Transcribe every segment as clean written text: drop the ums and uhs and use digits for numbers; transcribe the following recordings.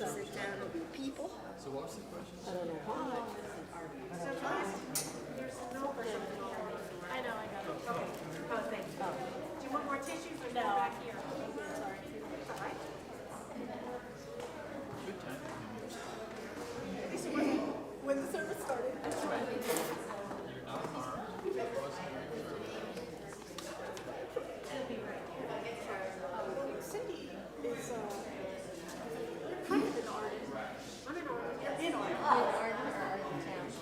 to sit down and be people. So what's the question? I don't know why. I know, I got it. Okay. Oh, thank you. Do you want more tissues or no? Back here. Sorry. All right. Good time. This was when the service started. That's right. You're not harmed. It wasn't Cindy is kind of an artist. I'm an artist. You're in art.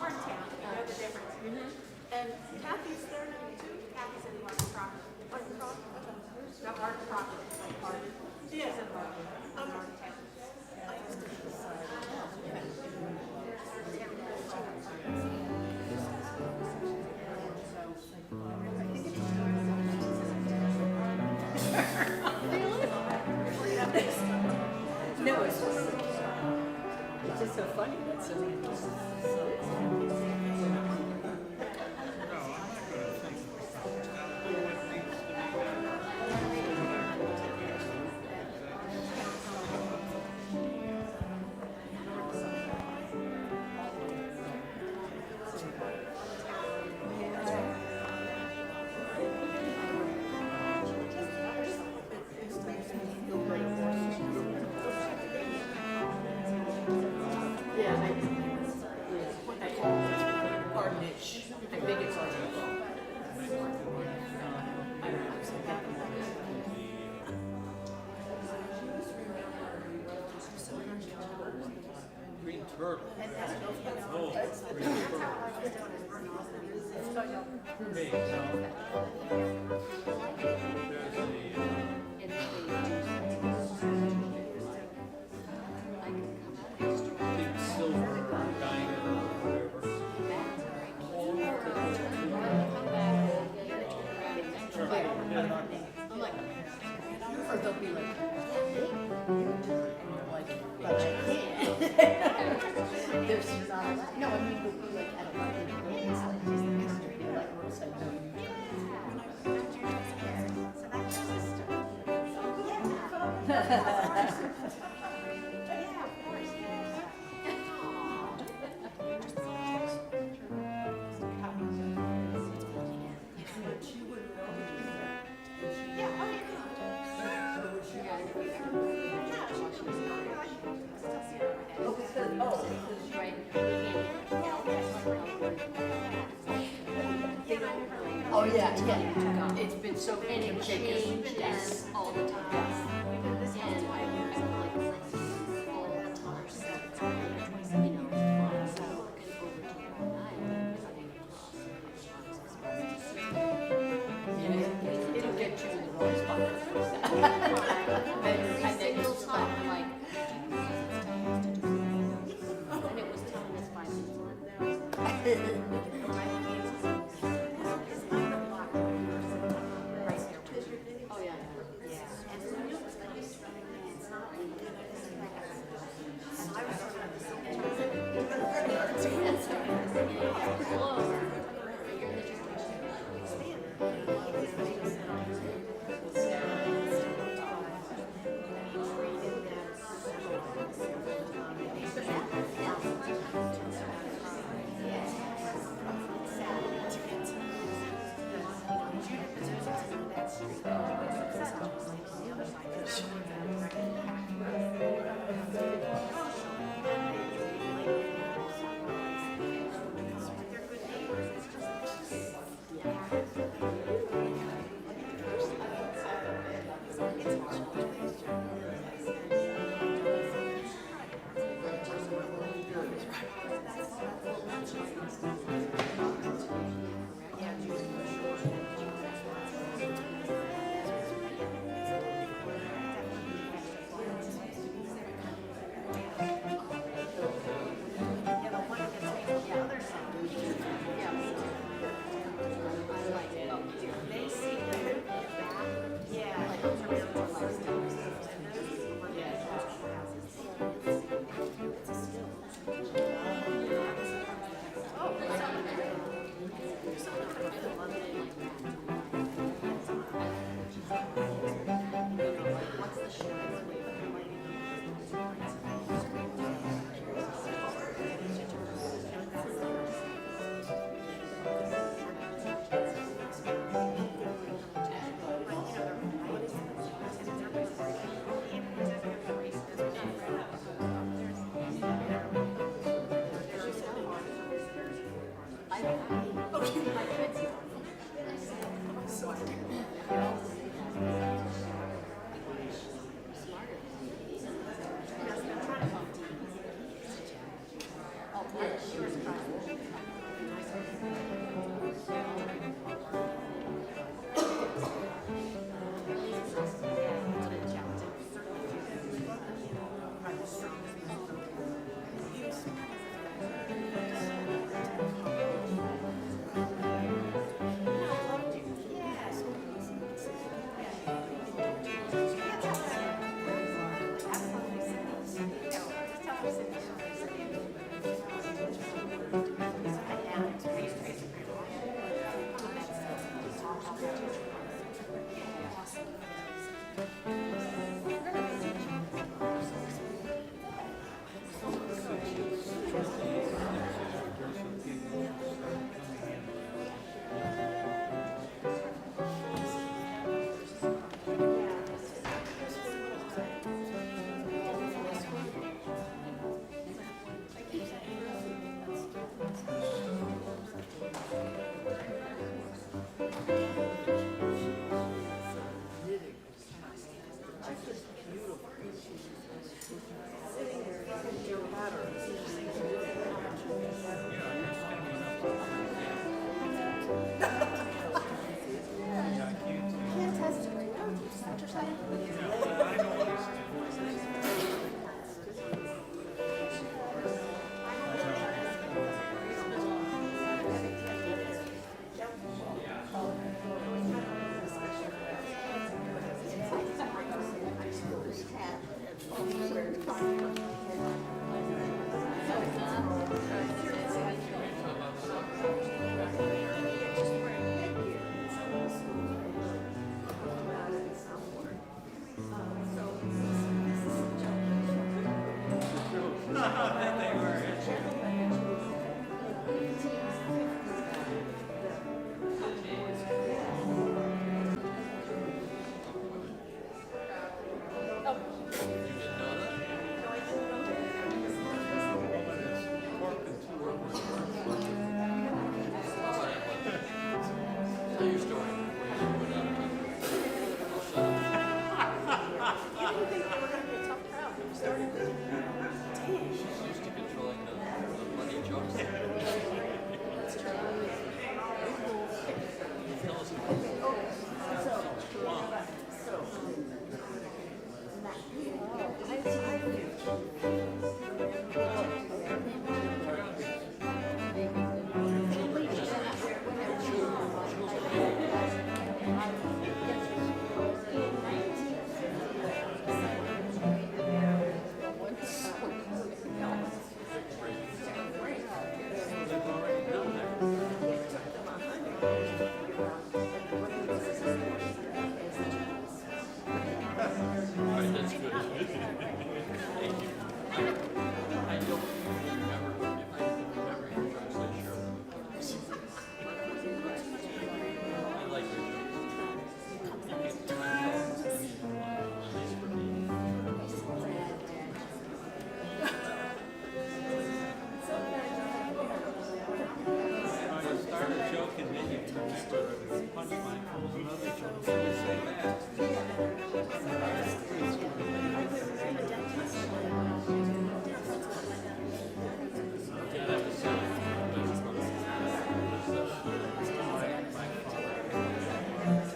Art town. You know the difference. And Kathy's there now too. Kathy's in art and property. Art and property? No, art and property. Like art. Yeah. She's in art. I'm art town. I used to be No, it's just so funny that so many people. green turtle. Oh, green turtle. Hey, there's a big silver diamond or whatever. Or they'll be like, but I can't. There's not, no, I mean, they'll be like at a party, it's like just the history, like, it's like, no, oh yeah, yeah. It's been so And it changes all the time. And I like all the time. So, you know, so looking forward to one night coming across. It'll get you in the wrong spot. Every single time, I'm like, and it was telling us 5 minutes Oh yeah. Can't test it right now. Is that what you're saying? Tell your story. You didn't think they were going to be a tough crowd when you started this? She's used to controlling the funny jokes. Tell us about Alright, that's good. Thank you. I don't remember if I remember your translation. I like your jokes. At least for me. You start a joke and then you remember the punchline comes another joke and you say that. Yeah, that was My brother with this was the way my dad tells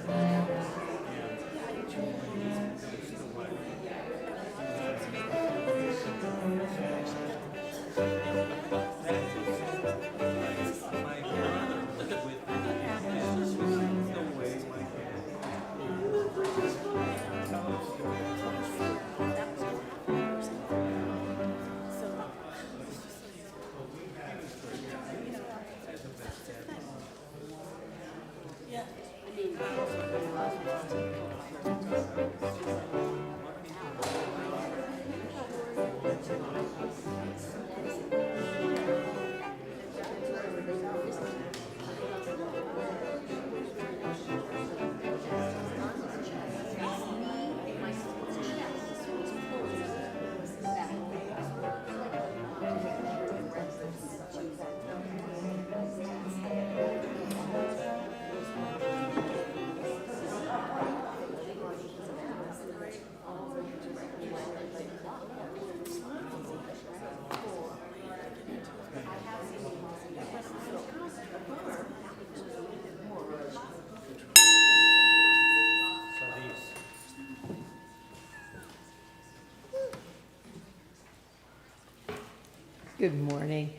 Good morning.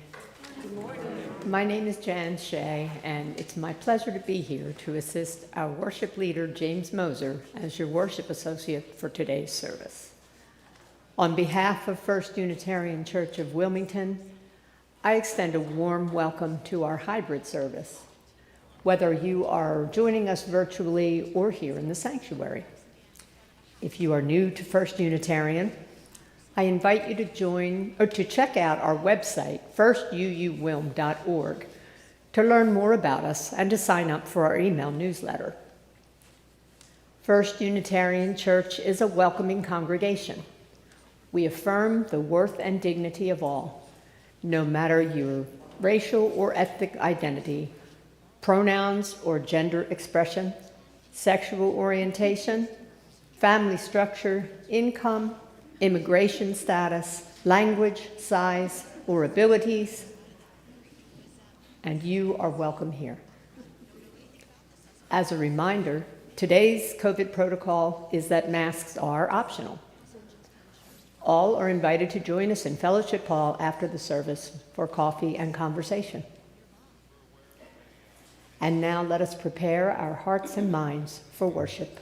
My name is Shay, and it's my pleasure to be here to assist our worship leader, James Moser, as your worship associate for today's service. On behalf of First Unitarian Church of Wilmington, I extend a warm welcome to our hybrid service, whether you are joining us virtually or here in the sanctuary. If you are new to First Unitarian, I invite you to join or to check out our website, firstuuwilm.org, to learn more about us and to sign up for our email newsletter. First Unitarian Church is a welcoming congregation. We affirm the worth and dignity of all, no matter your racial or ethnic identity, pronouns or gender expression, sexual orientation, family structure, income, immigration status, language, size, or abilities, and you are welcome here. As a reminder, today's COVID protocol is that masks are optional. All are invited to join us in Fellowship Hall after the service for coffee and conversation. And now let us prepare our hearts and minds for worship.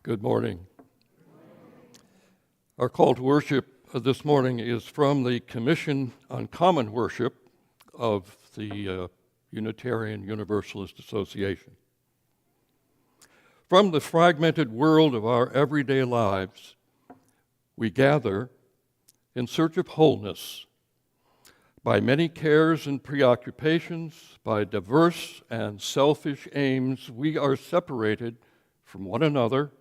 Good morning. Our call to worship this morning is from the Commission on Common Worship of the Unitarian Universalist Association. From the fragmented world of our everyday lives, we gather in search of wholeness. By many cares and preoccupations, by diverse and selfish aims, we are separated from one another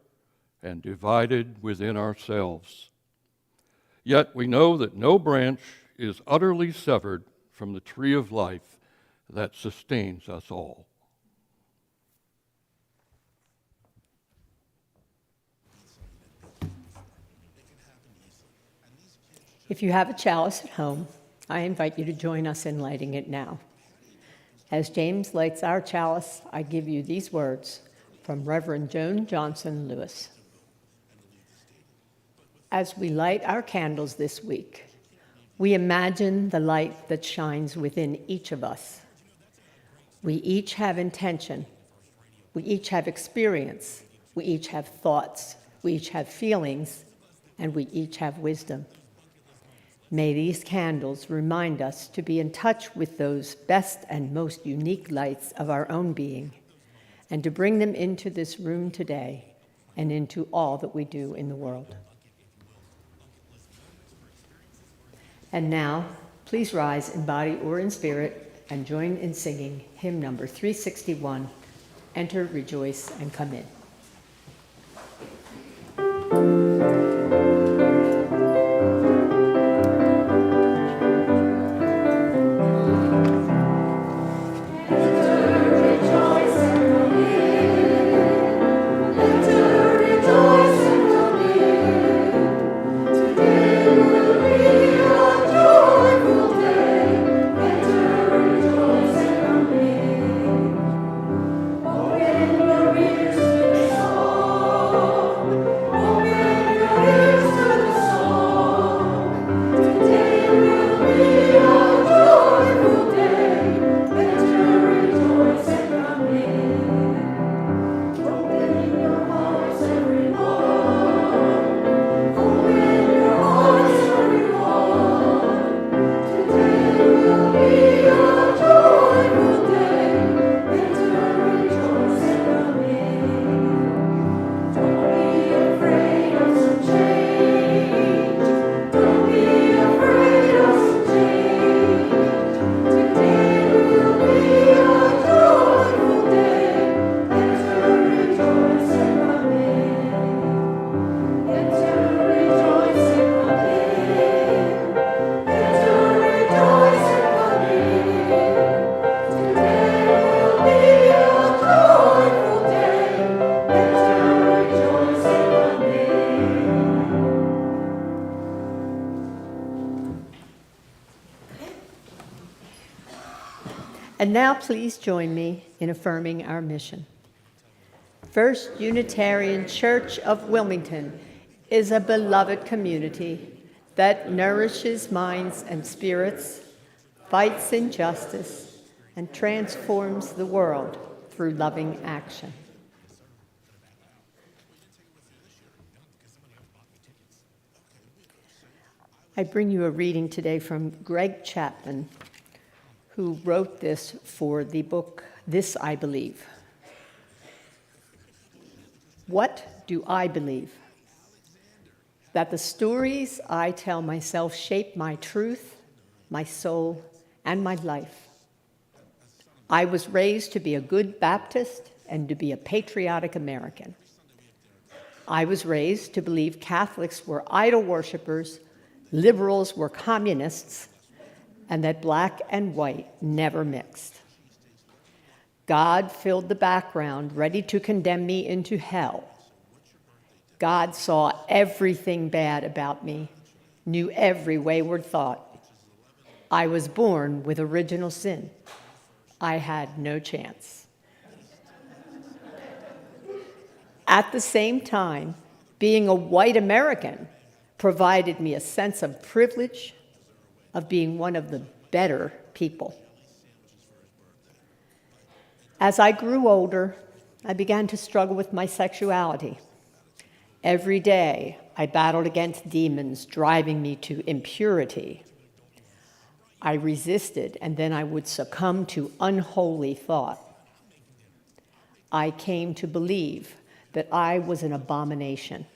and divided within ourselves. Yet we know that no branch is utterly severed from the tree of life that sustains us all. If you have a chalice at home, I invite you to join us in lighting it now. As James lights our chalice, I give you these words from Reverend Joan Johnson Lewis. As we light our candles this week, we imagine the light that shines within each of us. We each have intention. We each have experience. We each have thoughts. We each have feelings. And we each have wisdom. May these candles remind us to be in touch with those best and most unique lights of our own being, and to bring them into this room today and into all that we do in the world. And now, please rise in body or in spirit and join in singing hymn number 361, Enter, Rejoice, and Come In. Rejoice And now please join me in affirming our mission. First Unitarian Church of Wilmington is a beloved community that nourishes minds and spirits, fights injustice, and transforms the world through loving action. I bring you a reading today from Greg Chapman, who wrote this for the book, This I Believe. What do I believe? That the stories I tell myself shape my truth, my soul, and my life. I was raised to be a good Baptist and to be a patriotic American. I was raised to believe Catholics were idol worshipers, liberals were communists, and that black and white never mixed. God filled the background, ready to condemn me into hell. God saw everything bad about me, knew every wayward thought. I was born with original sin. I had no chance. At the same time, being a white American provided me a sense of privilege, of being one of the better people. As I grew older, I began to struggle with my sexuality. Every day, I battled against demons driving me to impurity. I resisted, and then I would succumb to unholy thought. I came to believe that I was an abomination,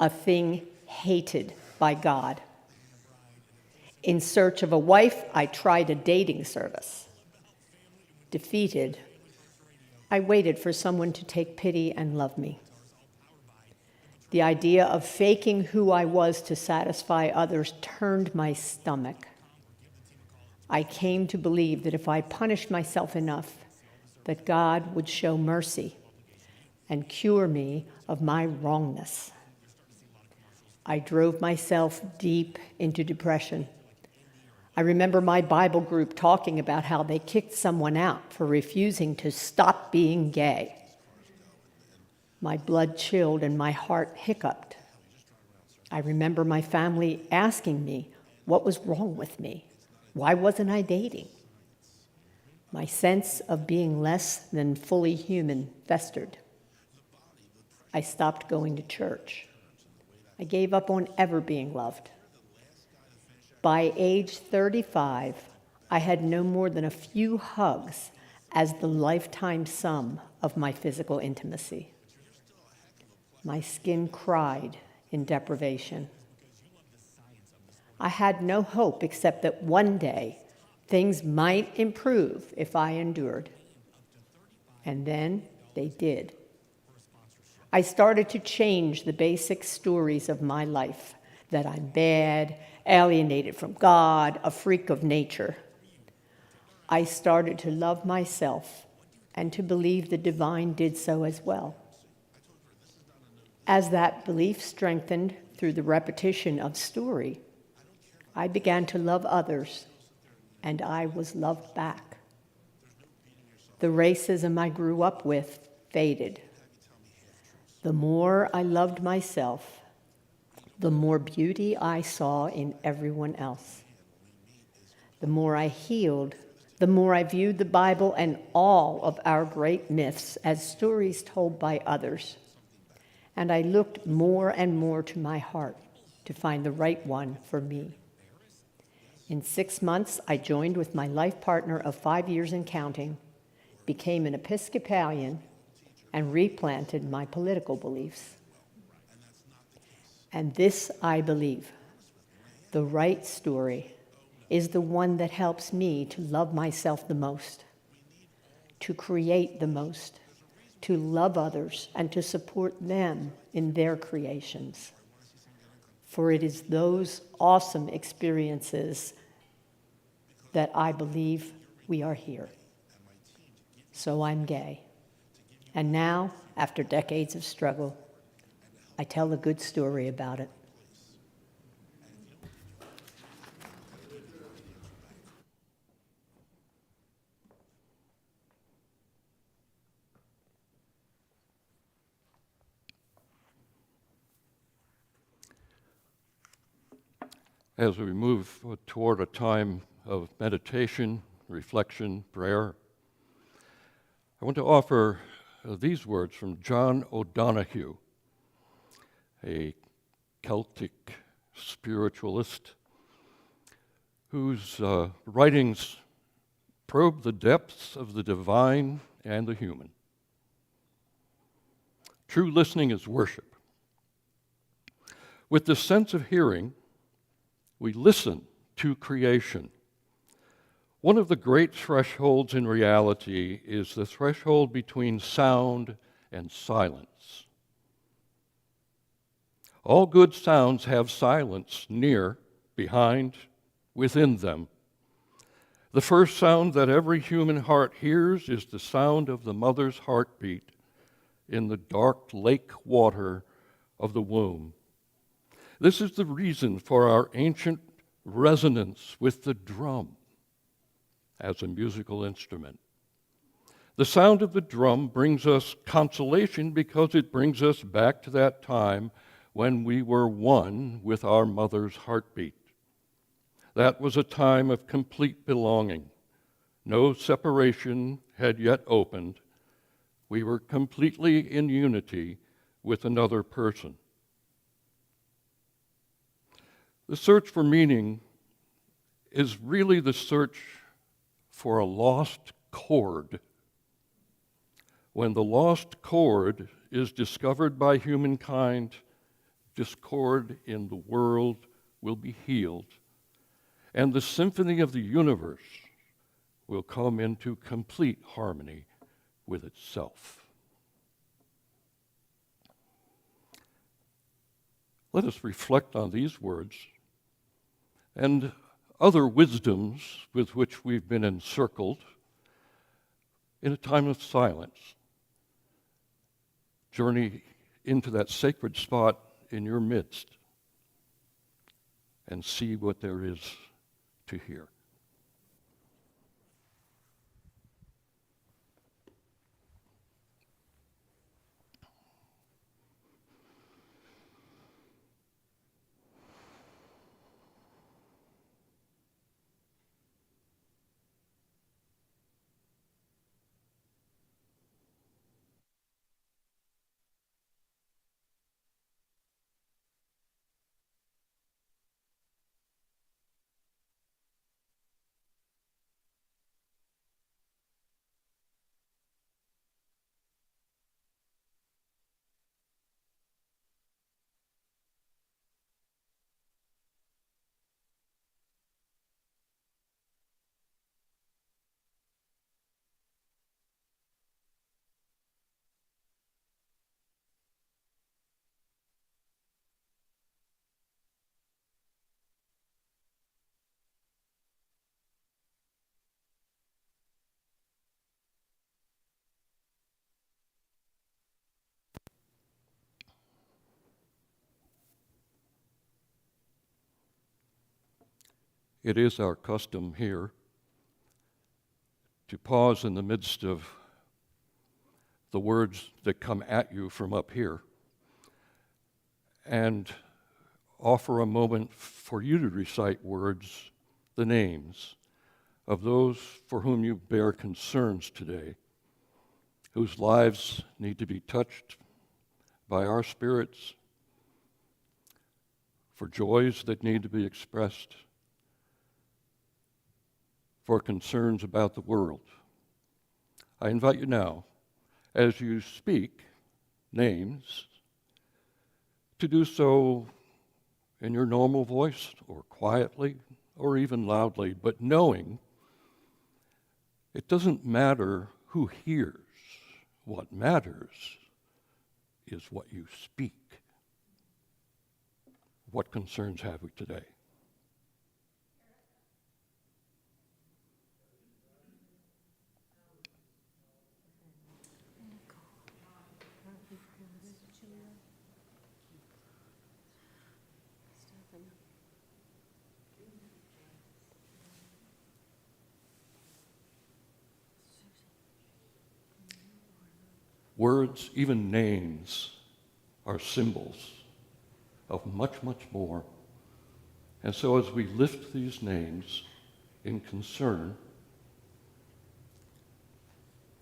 a thing hated by God. In search of a wife, I tried a dating service. Defeated, I waited for someone to take pity and love me. The idea of faking who I was to satisfy others turned my stomach. I came to believe that if I punished myself enough, that God would show mercy and cure me of my wrongness. I drove myself deep into depression. I remember my Bible group talking about how they kicked someone out for refusing to stop being gay. My blood chilled and my heart hiccuped. I remember my family asking me what was wrong with me. Why wasn't I dating? My sense of being less than fully human festered. I stopped going to church. I gave up on ever being loved. By age 35, I had no more than a few hugs as the lifetime sum of my physical intimacy. My skin cried in deprivation. I had no hope except that one day things might improve if I endured. And then they did. I started to change the basic stories of my life, that I'm bad, alienated from God, a freak of nature. I started to love myself and to believe the divine did so as well. As that belief strengthened through the repetition of story, I began to love others, and I was loved back. The racism I grew up with faded. The more I loved myself, the more beauty I saw in everyone else. The more I healed, the more I viewed the Bible and all of our great myths as stories told by others. And I looked more and more to my heart to find the right one for me. In 6 months, I joined with my life partner of 5 years and counting, became an Episcopalian, and replanted my political beliefs. And this I believe. The right story is the one that helps me to love myself the most, to create the most, to love others, and to support them in their creations. For it is those awesome experiences that I believe we are here. So I'm gay. And now, after decades of struggle, I tell a good story about it. as we move toward a time of meditation, reflection, prayer, I want to offer these words from John O'Donohue, a Celtic spiritualist whose writings probe the depths of the divine and the human. True listening is worship. With the sense of hearing, we listen to creation. One of the great thresholds in reality is the threshold between sound and silence. All good sounds have silence near, behind, within them. The first sound that every human heart hears is the sound of the mother's heartbeat in the dark lake water of the womb. This is the reason for our ancient resonance with the drum as a musical instrument. The sound of the drum brings us consolation because it brings us back to that time when we were one with our mother's heartbeat. That was a time of complete belonging. No separation had yet opened. We were completely in unity with another person. The search for meaning is really the search for a lost chord. When the lost chord is discovered by humankind, discord in the world will be healed, and the symphony of the universe will come into complete harmony with itself. Let us reflect on these words and other wisdoms with which we've been encircled in a time of silence. Journey into that sacred spot in your midst and see what there is to hear. It is our custom here to pause in the midst of the words that come at you from up here and offer a moment for you to recite words, the names of those for whom you bear concerns today, whose lives need to be touched by our spirits, for joys that need to be expressed, for concerns about the world. I invite you now, as you speak names, to do so in your normal voice or quietly or even loudly, but knowing it doesn't matter who hears. What matters is what you speak. What concerns have we today? Words, even names, are symbols of much, much more. And so as we lift these names in concern,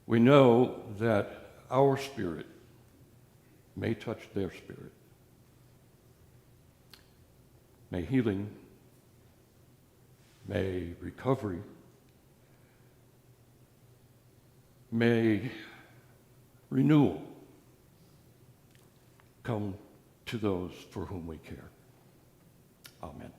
we know that our spirit may touch their spirit. May healing, may recovery, may renewal come to those for whom we care. Amen.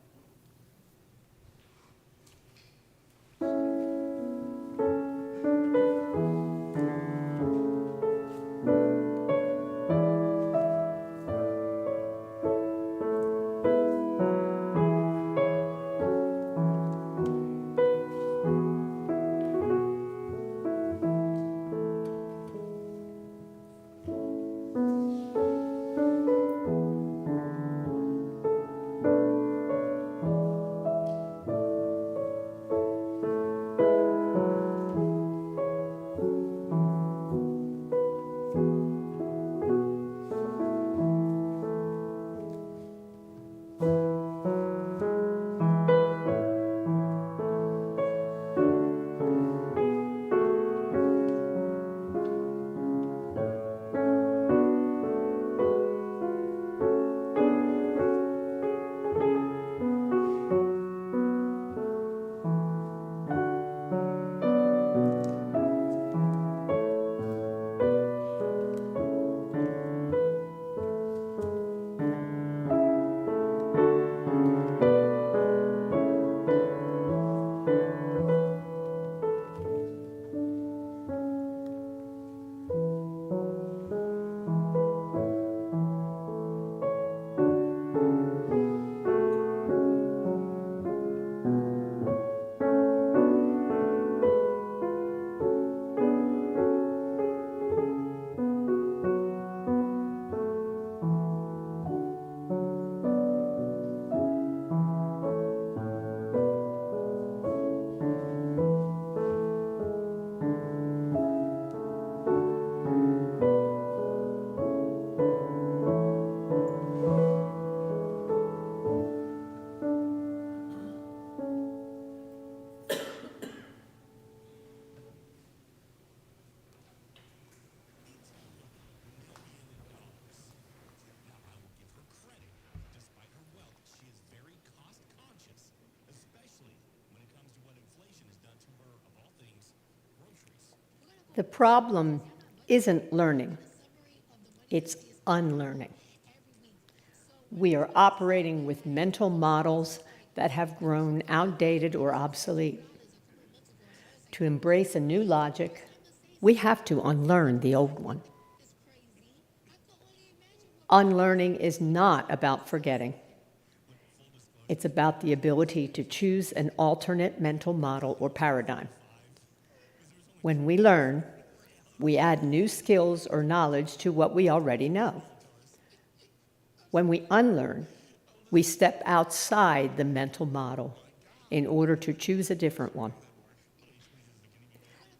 The problem isn't learning, it's unlearning. We are operating with mental models that have grown outdated or obsolete. To embrace a new logic, we have to unlearn the old one. Unlearning is not about forgetting. It's about the ability to choose an alternate mental model or paradigm. When we learn, we add new skills or knowledge to what we already know. When we unlearn, we step outside the mental model in order to choose a different one.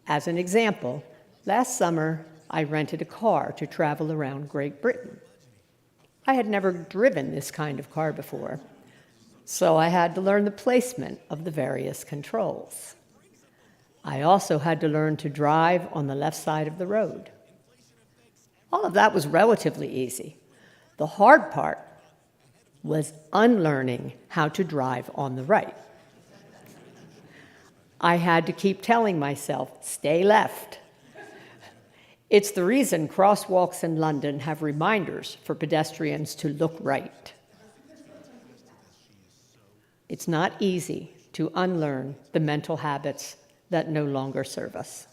As an example, last summer, I rented a car to travel around Great Britain. I had never driven this kind of car before, so I had to learn the placement of the various controls. I also had to learn to drive on the left side of the road. All of that was relatively easy. The hard part was unlearning how to drive on the right. I had to keep telling myself, stay left. It's the reason crosswalks in London have reminders for pedestrians to look right. It's not easy to unlearn the mental habits that no longer serve us.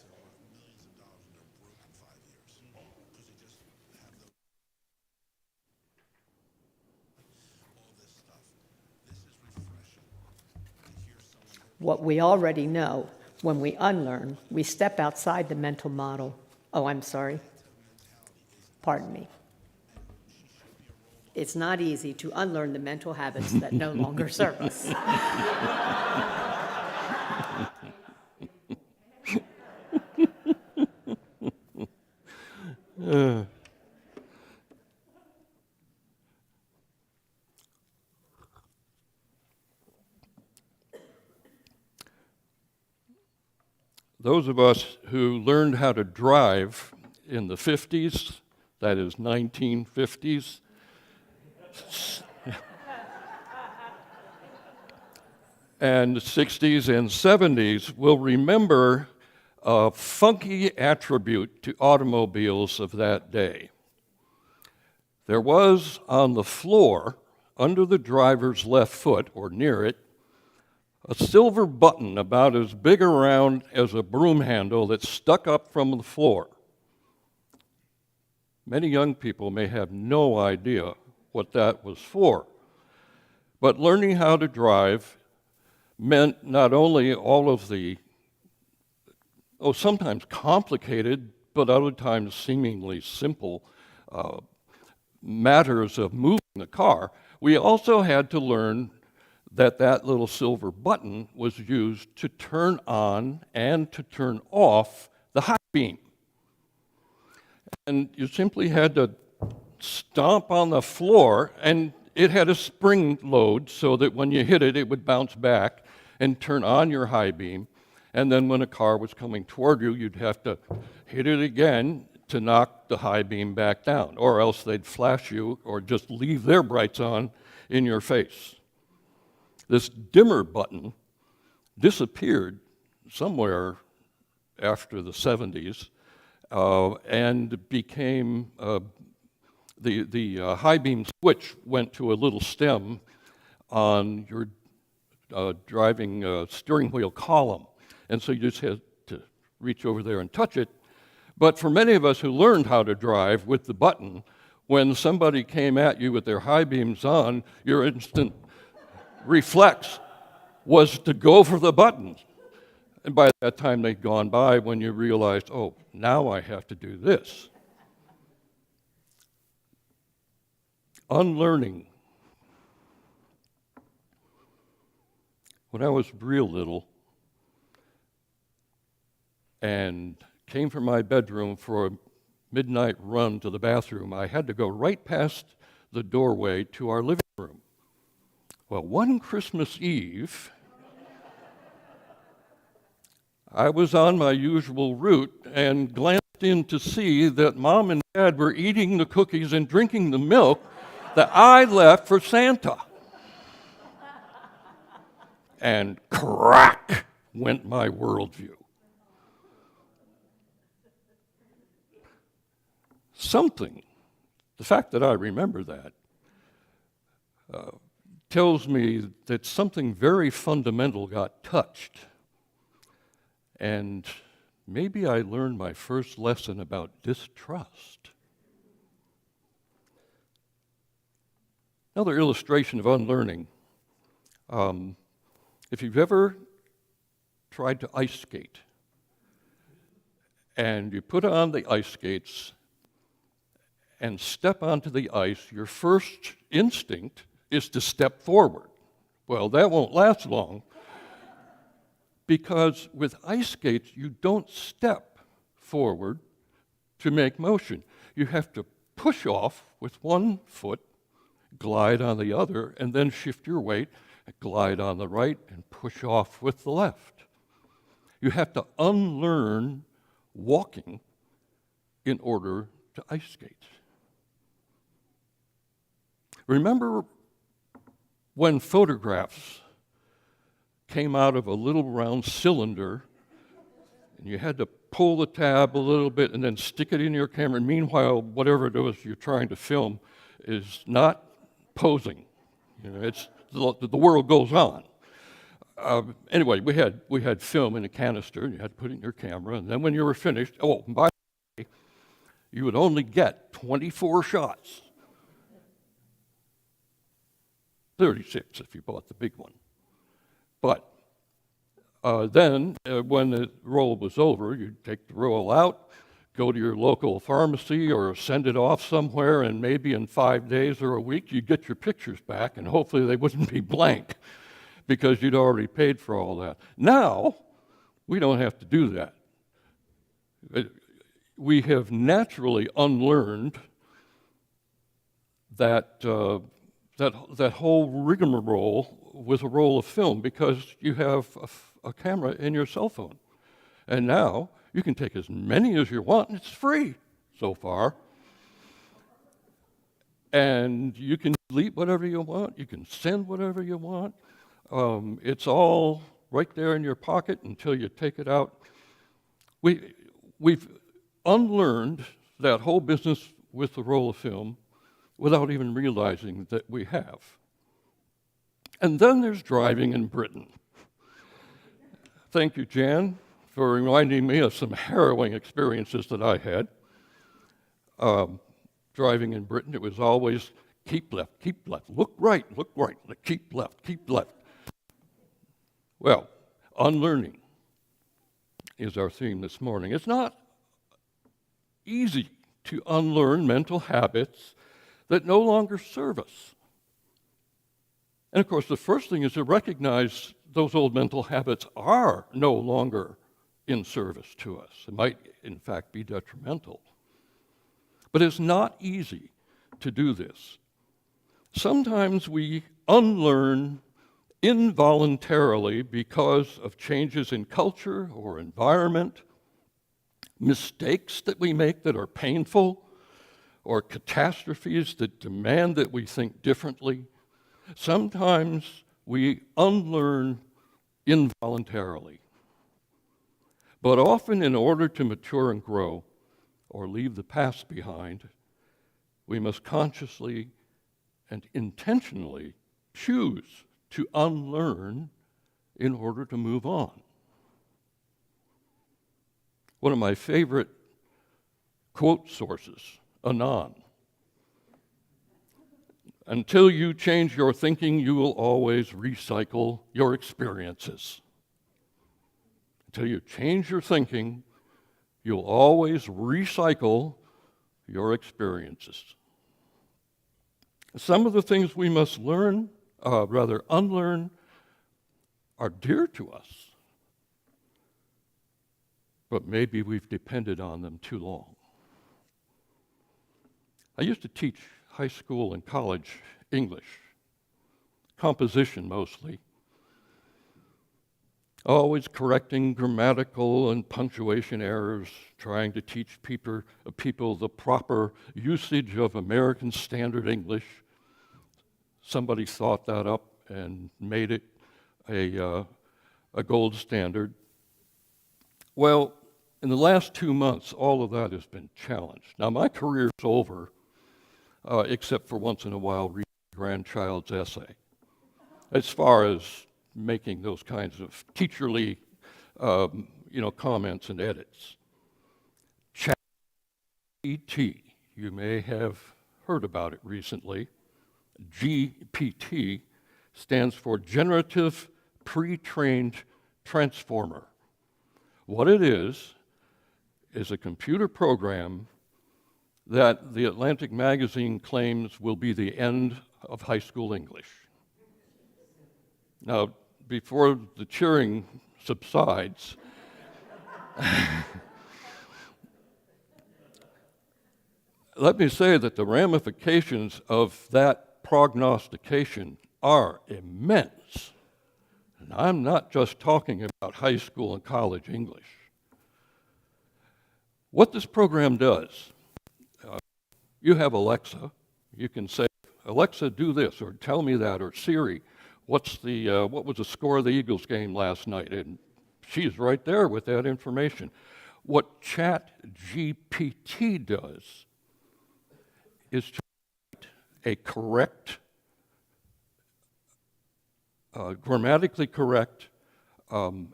What we already know, when we unlearn, we step outside the mental model. Oh, I'm sorry. Pardon me. It's not easy to unlearn the mental habits that no longer serve us. those of us who learned how to drive in the 50s, that is 1950s, and 60s and 70s will remember a funky attribute to automobiles of that day. There was on the floor, under the driver's left foot, or near it, a silver button about as big around as a broom handle that stuck up from the floor. Many young people may have no idea what that was for. But learning how to drive meant not only all of the, sometimes complicated, but other times seemingly simple matters of moving the car, we also had to learn that that little silver button was used to turn on and to turn off the high beam. And you simply had to stomp on the floor, and it had a spring load so that when you hit it, it would bounce back and turn on your high beam. And then when a car was coming toward you, you'd have to hit it again to knock the high beam back down, or else they'd flash you or just leave their brights on in your face. This dimmer button disappeared somewhere after the 70s and became the high beam switch went to a little stem on your driving steering wheel column. And so you just had to reach over there and touch it. But for many of us who learned how to drive with the button, when somebody came at you with their high beams on, your instant reflex was to go for the button. And by that time they'd gone by when you realized, oh, now I have to do this. Unlearning. When I was real little and came from my bedroom for a midnight run to the bathroom, I had to go right past the doorway to our living room. Well, one Christmas Eve, I was on my usual route and glanced in to see that Mom and Dad were eating the cookies and drinking the milk that I left for Santa. And crack went my worldview. Something, the fact that I remember that, tells me that something very fundamental got touched. And maybe I learned my first lesson about distrust. Another illustration of unlearning. If you've ever tried to ice skate, and you put on the ice skates and step onto the ice, your first instinct is to step forward. Well, that won't last long, because with ice skates, you don't step forward to make motion. You have to push off with one foot, glide on the other, and then shift your weight, glide on the right, and push off with the left. You have to unlearn walking in order to ice skate. Remember when photographs came out of a little round cylinder, and you had to pull the tab a little bit and then stick it in your camera, and meanwhile, whatever it was you're trying to film is not posing. You know, it's the world goes on. Anyway, we had film in a canister, and you had to put it in your camera, and then when you were finished, and by the way, you would only get 24 shots. 36 if you bought the big one. But then, when the roll was over, you'd take the roll out, go to your local pharmacy or send it off somewhere, and maybe in 5 days or a week, you'd get your pictures back, and hopefully they wouldn't be blank because you'd already paid for all that. Now, we don't have to do that. We have naturally unlearned that whole rigmarole with a roll of film because you have a camera in your cell phone. And now you can take as many as you want, and it's free so far. And you can delete whatever you want. You can send whatever you want. It's all right there in your pocket until you take it out. We've unlearned that whole business with the roll of film without even realizing that we have. And then there's driving in Britain. Thank you, Jan, for reminding me of some harrowing experiences that I had. Driving in Britain, it was always keep left, look right, keep left. Well, unlearning is our theme this morning. It's not easy to unlearn mental habits that no longer serve us. And of course, the first thing is to recognize those old mental habits are no longer in service to us. It might, in fact, be detrimental. But it's not easy to do this. Sometimes we unlearn involuntarily because of changes in culture or environment, mistakes that we make that are painful, or catastrophes that demand that we think differently. Sometimes we unlearn involuntarily. But often, in order to mature and grow, or leave the past behind, we must consciously and intentionally choose to unlearn in order to move on. One of my favorite quote sources, Anon. Until you change your thinking, you will always recycle your experiences. Until you change your thinking, you'll always recycle your experiences. Some of the things we must unlearn, are dear to us. But maybe we've depended on them too long. I used to teach high school and college English, composition mostly, always correcting grammatical and punctuation errors, trying to teach people the proper usage of American Standard English. Somebody thought that up and made it a gold standard. Well, in the last 2 months, all of that has been challenged. Now, my career's over, except for once in a while reading a grandchild's essay. As far as making those kinds of teacherly, comments and edits. ChatGPT, you may have heard about it recently. GPT stands for Generative Pre-trained Transformer. What it is a computer program that the Atlantic magazine claims will be the end of high school English. Now, before the cheering subsides, let me say that the ramifications of that prognostication are immense. And I'm not just talking about high school and college English. What this program does, you have Alexa. You can say, Alexa, do this, or tell me that, or Siri, what was the score of the Eagles game last night? And she's right there with that information. What ChatGPT does is to write a correct, grammatically correct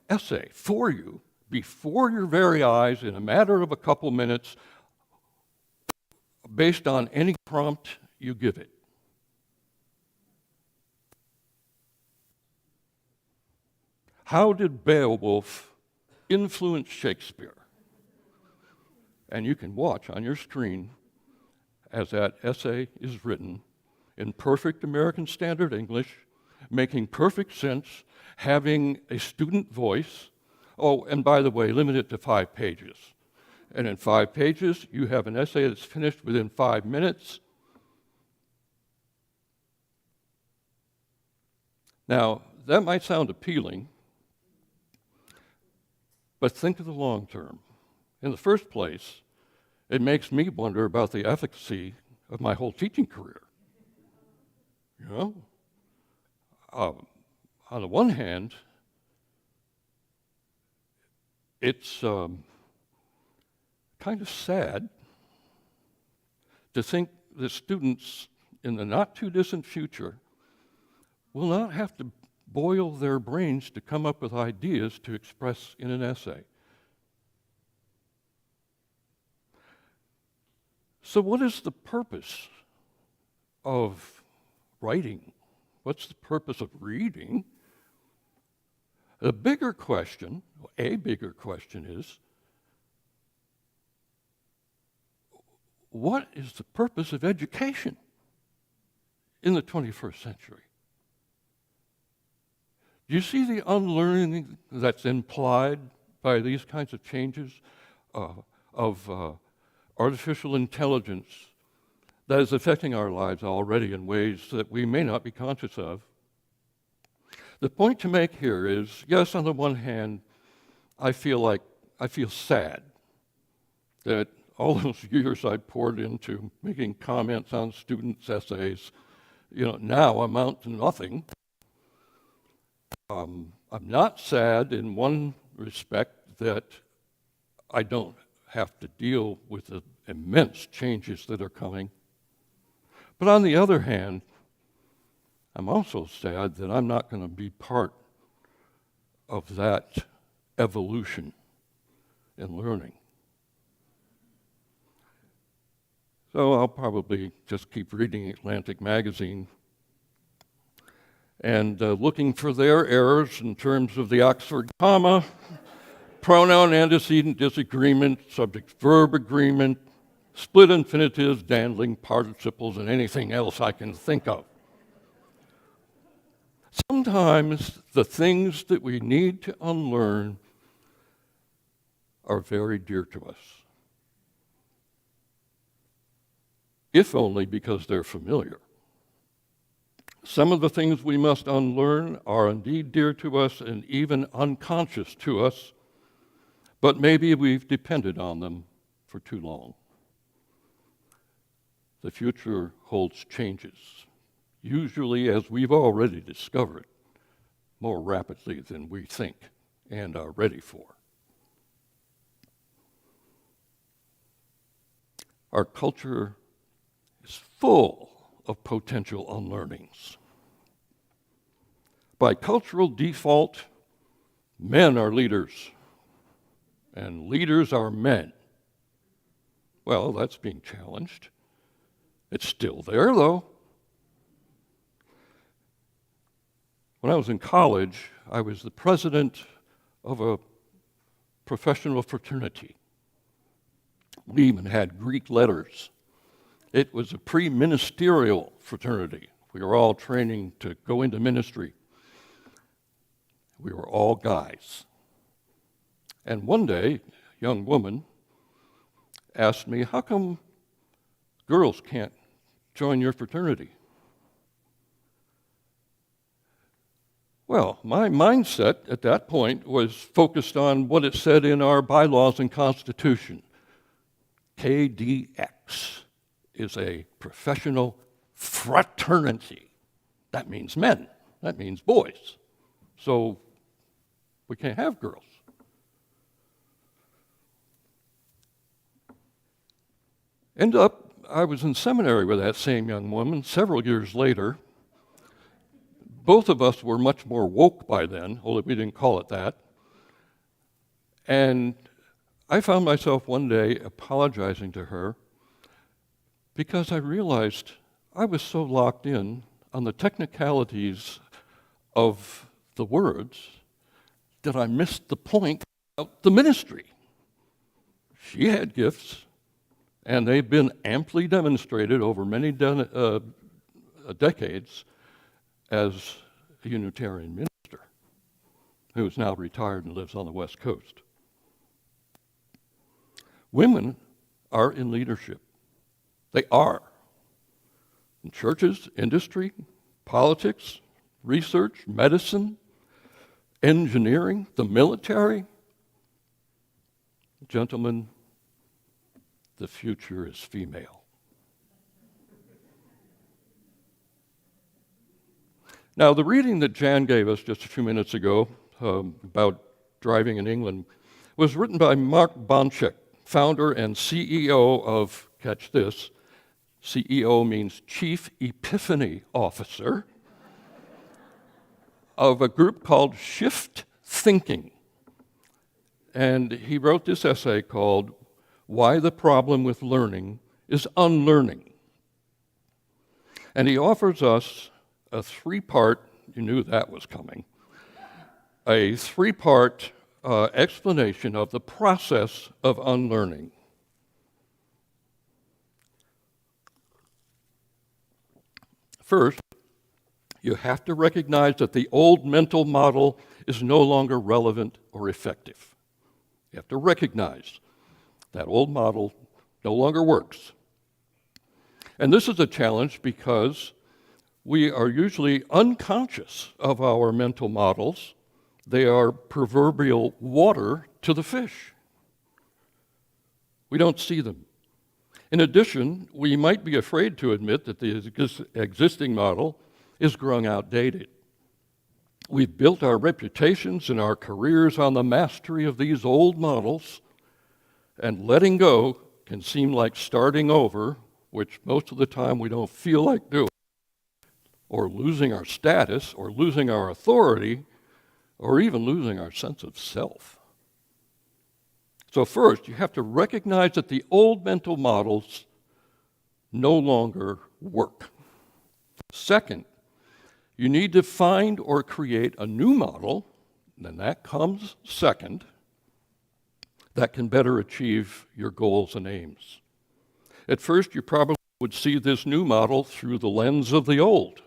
essay for you before your very eyes in a matter of a couple minutes based on any prompt you give it. How did Beowulf influence Shakespeare? And you can watch on your screen as that essay is written in perfect American Standard English, making perfect sense, having a student voice. Oh, and by the way, limit it to 5 pages. And in 5 pages, you have an essay that's finished within 5 minutes. Now, that might sound appealing, But think of the long term. In the first place, it makes me wonder about the efficacy of my whole teaching career. You know? On the one hand, it's kind of sad to think that students in the not-too-distant future will not have to boil their brains to come up with ideas to express in an essay. So what is the purpose of writing? What's the purpose of reading? A bigger question is, what is the purpose of education in the 21st century? Do you see the unlearning that's implied by these kinds of changes of artificial intelligence that is affecting our lives already in ways that we may not be conscious of? The point to make here is, yes, on the one hand, I feel sad that all those years I poured into making comments on students' essays, now amount to nothing. I'm not sad in one respect that I don't have to deal with the immense changes that are coming. But on the other hand, I'm also sad that I'm not going to be part of that evolution in learning. So I'll probably just keep reading Atlantic Magazine and looking for their errors in terms of the Oxford comma, pronoun antecedent disagreement, subject-verb agreement, split infinitives, dandling participles, and anything else I can think of. Sometimes the things that we need to unlearn are very dear to us, if only because they're familiar. Some of the things we must unlearn are indeed dear to us and even unconscious to us, but maybe we've depended on them for too long. The future holds changes, usually, as we've already discovered, more rapidly than we think and are ready for. Our culture is full of potential unlearnings. By cultural default, men are leaders, and leaders are men. Well, that's being challenged. It's still there, though. When I was in college, I was the president of a professional fraternity. We even had Greek letters. It was a pre-ministerial fraternity. We were all training to go into ministry. We were all guys. And one day, a young woman asked me, how come girls can't join your fraternity? Well, my mindset at that point was focused on what it said in our bylaws and Constitution. KDX is a professional fraternity. That means men. That means boys. So we can't have girls. I was in seminary with that same young woman several years later. Both of us were much more woke by then, although we didn't call it that. And I found myself one day apologizing to her because I realized I was so locked in on the technicalities of the words that I missed the point of the ministry. She had gifts, and they've been amply demonstrated over many decades as a Unitarian minister who is now retired and lives on the West Coast. Women are in leadership. They are. In churches, industry, politics, research, medicine, engineering, the military, Gentlemen, the future is female. Now, the reading that Jan gave us just a few minutes ago about driving in England was written by Mark Bonchek, founder and CEO of, catch this, CEO means Chief Epiphany Officer, of a group called Shift Thinking. And he wrote this essay called Why the Problem with Learning is Unlearning. And he offers us a three-part, you knew that was coming, a three-part explanation of the process of unlearning. First, you have to recognize that the old mental model is no longer relevant or effective. You have to recognize that old model no longer works. And this is a challenge because we are usually unconscious of our mental models. They are proverbial water to the fish. We don't see them. In addition, we might be afraid to admit that the existing model is growing outdated. We've built our reputations and our careers on the mastery of these old models, and letting go can seem like starting over, which most of the time we don't feel like doing, or losing our status, or losing our authority, or even losing our sense of self. So first, you have to recognize that the old mental models no longer work. Second, you need to find or create a new model, and that comes second, that can better achieve your goals and aims. At first, you probably would see this new model through the lens of the old.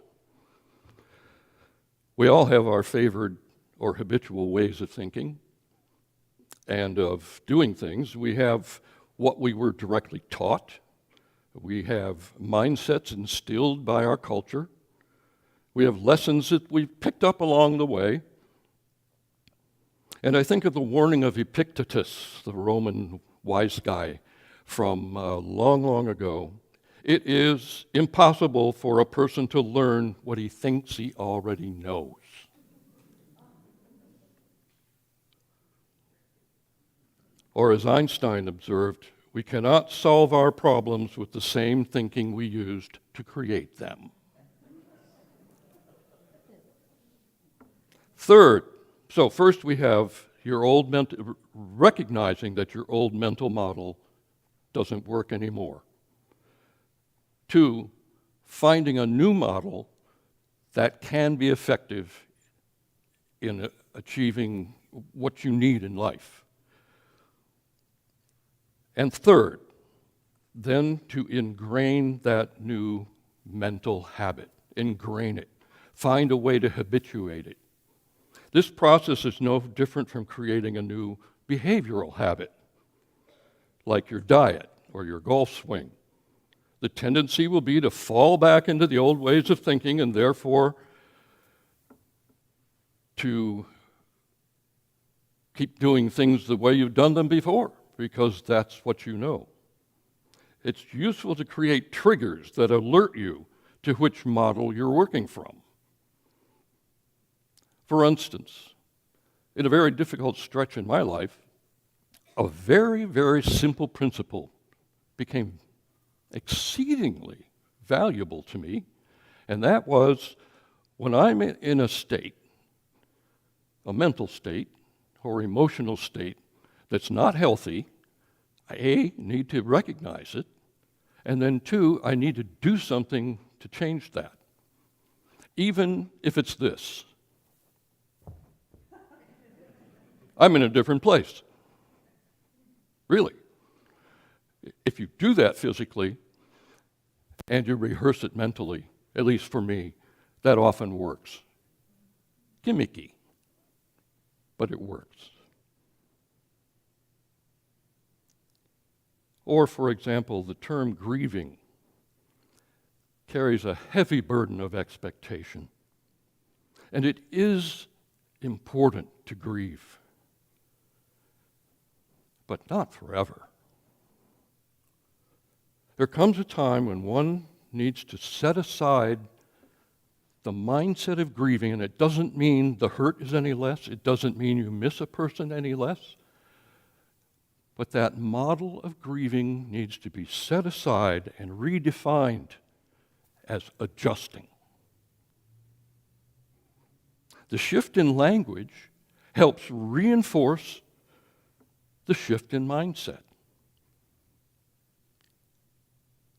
We all have our favored or habitual ways of thinking and of doing things. We have what we were directly taught. We have mindsets instilled by our culture. We have lessons that we've picked up along the way. And I think of the warning of Epictetus, the Roman wise guy from long, long ago. It is impossible for a person to learn what he thinks he already knows. Or as Einstein observed, we cannot solve our problems with the same thinking we used to create them. Third, so first we have your old recognizing that your old mental model doesn't work anymore. Two, finding a new model that can be effective in achieving what you need in life. And third, then to ingrain that new mental habit, ingrain it, find a way to habituate it. This process is no different from creating a new behavioral habit, like your diet or your golf swing. The tendency will be to fall back into the old ways of thinking and therefore to keep doing things the way you've done them before, because that's what you know. It's useful to create triggers that alert you to which model you're working from. For instance, in a very difficult stretch in my life, a very, very simple principle became exceedingly valuable to me, and that was when I'm in a state, a mental state or emotional state that's not healthy, I need to recognize it, and then two, I need to do something to change that, even if it's this. I'm in a different place. Really. If you do that physically and you rehearse it mentally, at least for me, that often works. Gimmicky, but it works. Or, for example, the term grieving carries a heavy burden of expectation. And it is important to grieve. but not forever. There comes a time when one needs to set aside the mindset of grieving, and it doesn't mean the hurt is any less, it doesn't mean you miss a person any less, but that model of grieving needs to be set aside and redefined as adjusting. The shift in language helps reinforce the shift in mindset.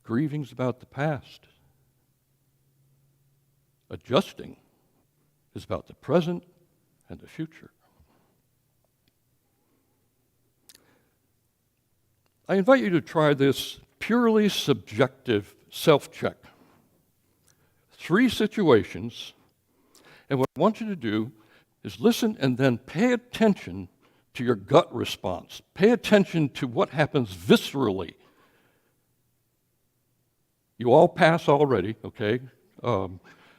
Grieving's about the past. Adjusting is about the present and the future. I invite you to try this purely subjective self-check. 3 situations, and what I want you to do is listen and then pay attention to your gut response. Pay attention to what happens viscerally. You all pass already, okay?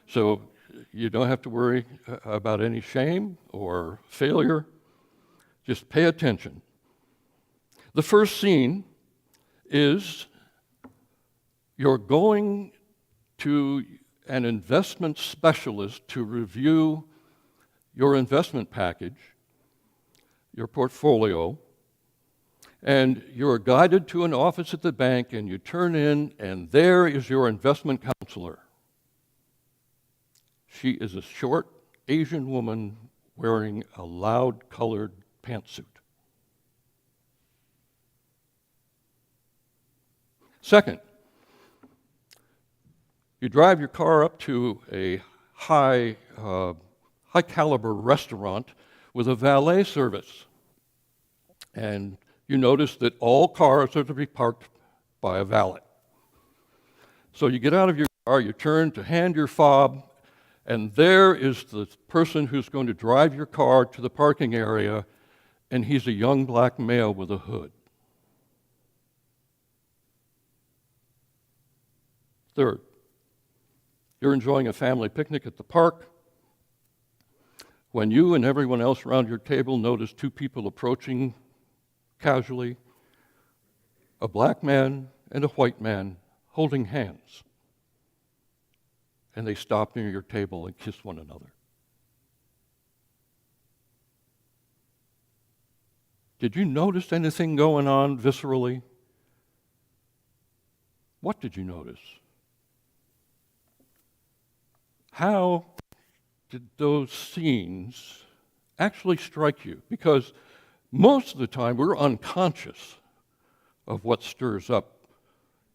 So you don't have to worry about any shame or failure. Just pay attention. The first scene is you're going to an investment specialist to review your investment package, your portfolio, and you're guided to an office at the bank, and you turn in, and there is your investment counselor. She is a short Asian woman wearing a loud-colored pantsuit. Second, you drive your car up to a high-caliber restaurant with a valet service, and you notice that all cars are to be parked by a valet. So you get out of your car, you turn to hand your fob, and there is the person who's going to drive your car to the parking area, and he's a young black male with a hood. Third, you're enjoying a family picnic at the park when you and everyone else around your table notice 2 people approaching casually, a black man and a white man holding hands. And they stop near your table and kiss one another. Did you notice anything going on viscerally? What did you notice? How did those scenes actually strike you? Because most of the time we're unconscious of what stirs up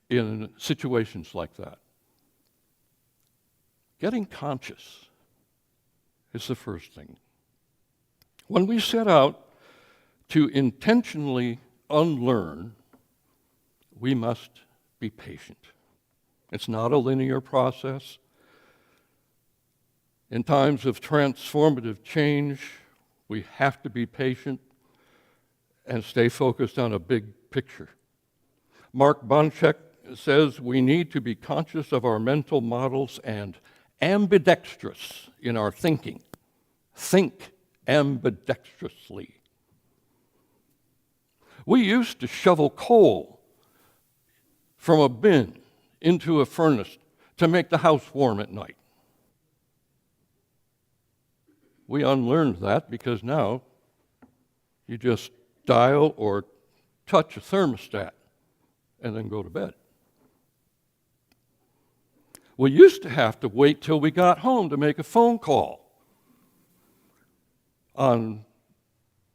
in situations like that. Getting conscious is the first thing. When we set out to intentionally unlearn, we must be patient. It's not a linear process. In times of transformative change, we have to be patient and stay focused on a big picture. Mark Bonchek says we need to be conscious of our mental models and ambidextrous in our thinking. Think ambidextrously. We used to shovel coal from a bin into a furnace to make the house warm at night. We unlearned that because now you just dial or touch a thermostat and then go to bed. We used to have to wait till we got home to make a phone call on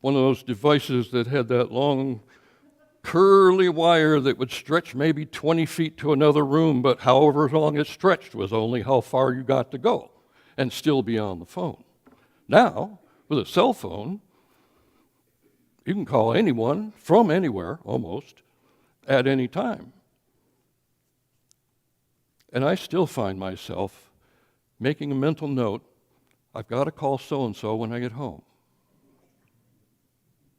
one of those devices that had that long curly wire that would stretch maybe 20 feet to another room, but however long it stretched was only how far you got to go and still be on the phone. Now, with a cell phone, you can call anyone from anywhere, almost, at any time. And I still find myself making a mental note, I've got to call so-and-so when I get home.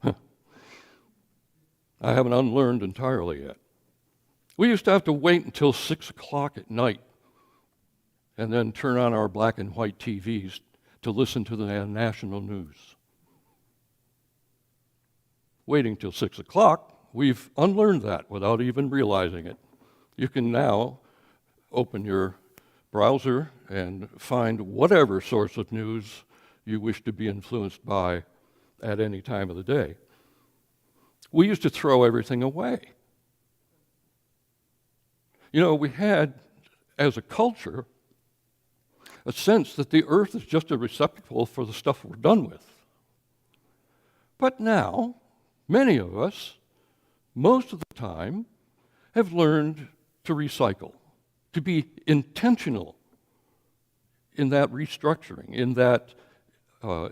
I haven't unlearned entirely yet. We used to have to wait until 6 o'clock at night and then turn on our black and white TVs to listen to the national news. waiting till 6 o'clock. We've unlearned that without even realizing it. You can now open your browser and find whatever source of news you wish to be influenced by at any time of the day. We used to throw everything away. You know, we had, as a culture, a sense that the earth is just a receptacle for the stuff we're done with. But now, many of us, most of the time, have learned to recycle, to be intentional in that restructuring, in that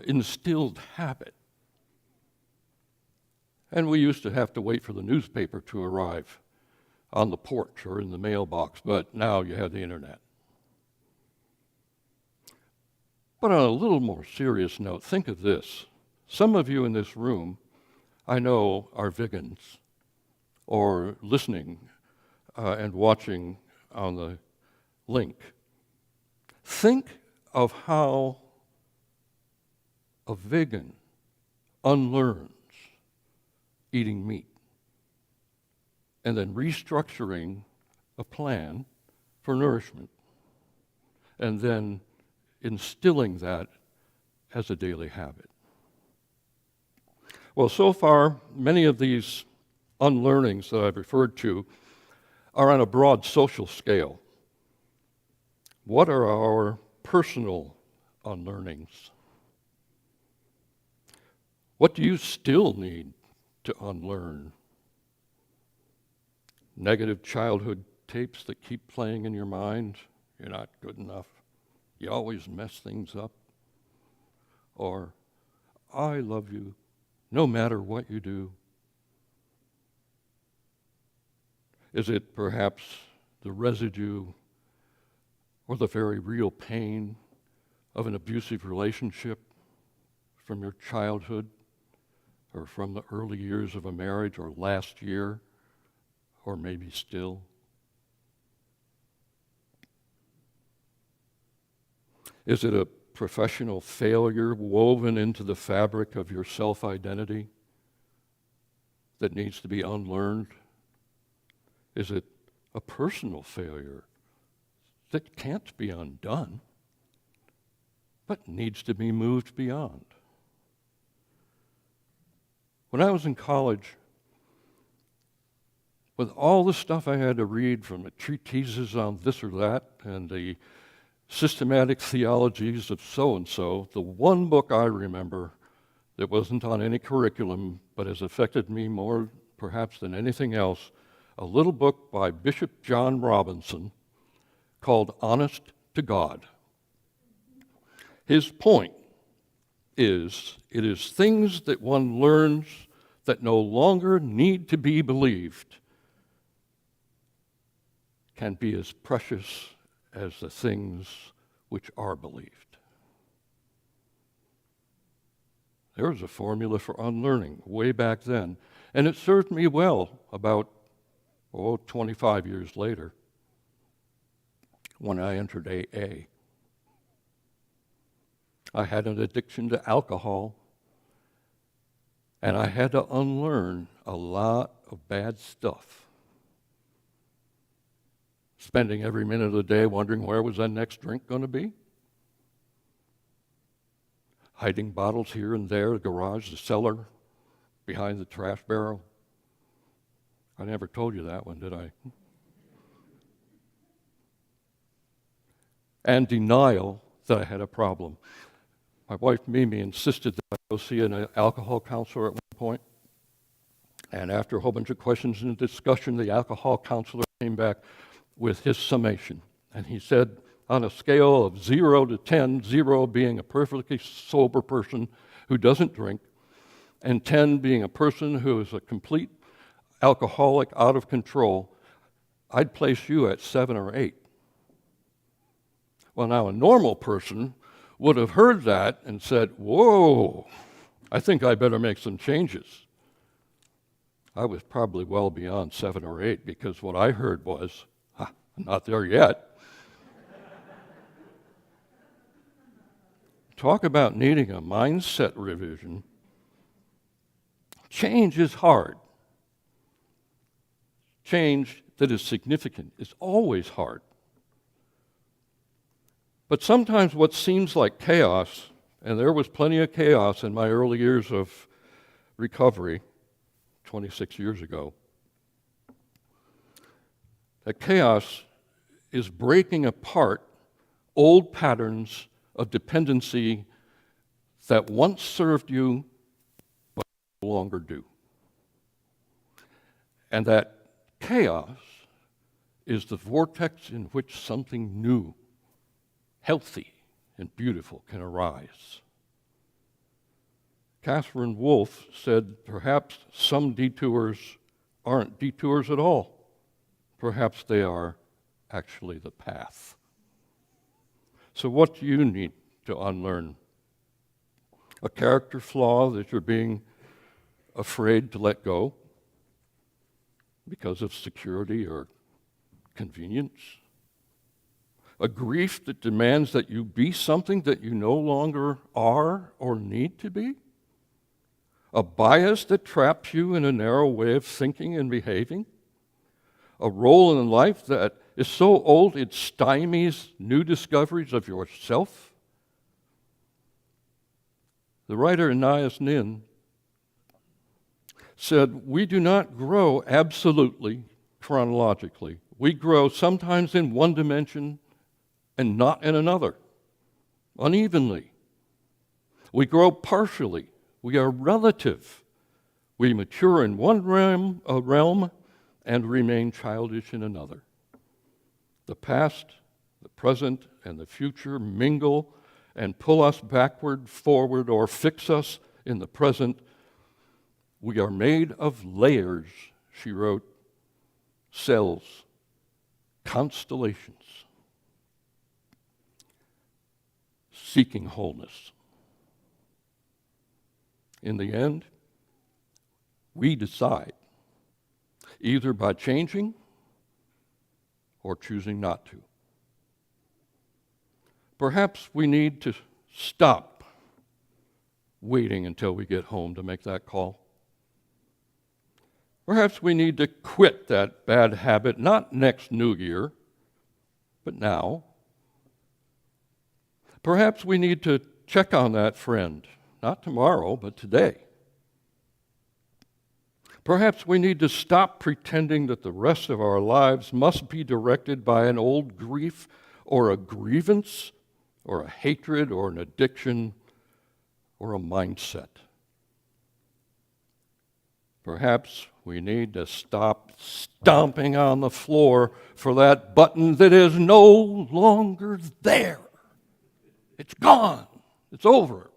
instilled habit. And we used to have to wait for the newspaper to arrive on the porch or in the mailbox, but now you have the internet. But on a little more serious note, think of this. Some of you in this room, I know, are vegans or listening and watching on the link. Think of how a vegan unlearns eating meat and then restructuring a plan for nourishment and then instilling that as a daily habit. Well, so far, many of these unlearnings that I've referred to are on a broad social scale. What are our personal unlearnings? What do you still need to unlearn? Negative childhood tapes that keep playing in your mind? You're not good enough. You always mess things up. Or, I love you no matter what you do. Is it perhaps the residue or the very real pain of an abusive relationship from your childhood or from the early years of a marriage or last year or maybe still? Is it a professional failure woven into the fabric of your self-identity that needs to be unlearned? Is it a personal failure that can't be undone, but needs to be moved beyond? When I was in college, with all the stuff I had to read from the treatises on this or that and the systematic theologies of so-and-so, the one book I remember that wasn't on any curriculum but has affected me more perhaps than anything else, a little book by Bishop John Robinson called Honest to God. His point is, it is things that one learns that no longer need to be believed can be as precious as the things which are believed. There was a formula for unlearning way back then, and it served me well about 25 years later when I entered AA. I had an addiction to alcohol, and I had to unlearn a lot of bad stuff. Spending every minute of the day wondering where was that next drink going to be? Hiding bottles here and there, the garage, the cellar, behind the trash barrel. I never told you that one, did I? And denial that I had a problem. My wife, Mimi, insisted that I go see an alcohol counselor at one point. And after a whole bunch of questions and discussion, the alcohol counselor came back with his summation. And he said, on a scale of 0 to 10, 0 being a perfectly sober person who doesn't drink, and 10 being a person who is a complete alcoholic out of control, I'd place you at 7 or 8. Well, now a normal person would have heard that and said, whoa, I think I better make some changes. I was probably well beyond 7 or 8 because what I heard was, I'm not there yet. Talk about needing a mindset revision. Change is hard. Change that is significant is always hard. But sometimes what seems like chaos, and there was plenty of chaos in my early years of recovery 26 years ago, that chaos is breaking apart old patterns of dependency that once served you but no longer do. And that chaos is the vortex in which something new, healthy, and beautiful can arise. Catherine Wolfe said, perhaps some detours aren't detours at all. Perhaps they are actually the path. So what do you need to unlearn? A character flaw that you're being afraid to let go because of security or convenience? A grief that demands that you be something that you no longer are or need to be? A bias that traps you in a narrow way of thinking and behaving? A role in life that is so old it stymies new discoveries of yourself? The writer Anais Nin said, we do not grow absolutely chronologically. We grow sometimes in one dimension and not in another, unevenly. We grow partially. We are relative. We mature in one realm and remain childish in another. The past, the present, and the future mingle and pull us backward, forward, or fix us in the present. We are made of layers, she wrote, cells, constellations, seeking wholeness. In the end, we decide, either by changing or choosing not to. Perhaps we need to stop waiting until we get home to make that call. Perhaps we need to quit that bad habit, not next New Year, but now. Perhaps we need to check on that friend, not tomorrow, but today. Perhaps we need to stop pretending that the rest of our lives must be directed by an old grief or a grievance or a hatred or an addiction or a mindset. Perhaps we need to stop stomping on the floor for that button that is no longer there. It's gone. It's over.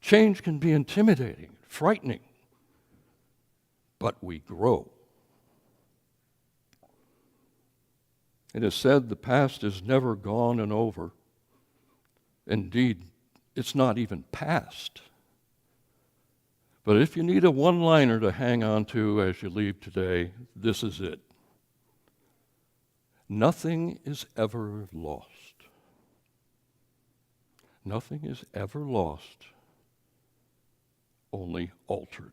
Change can be intimidating, frightening, but we grow. It is said the past is never gone and over. Indeed, it's not even past. But if you need a one-liner to hang on to as you leave today, this is it. Nothing is ever lost. Nothing is ever lost, only altered.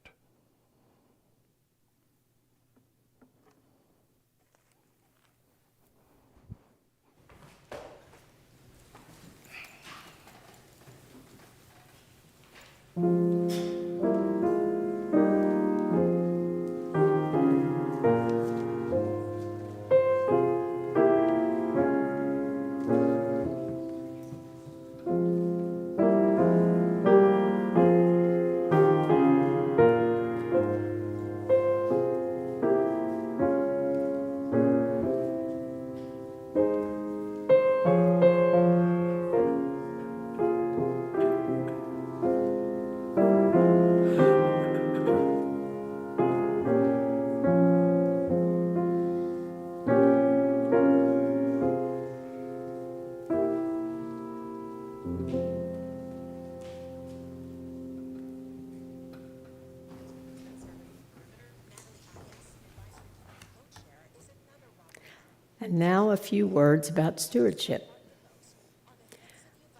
And now a few words about stewardship.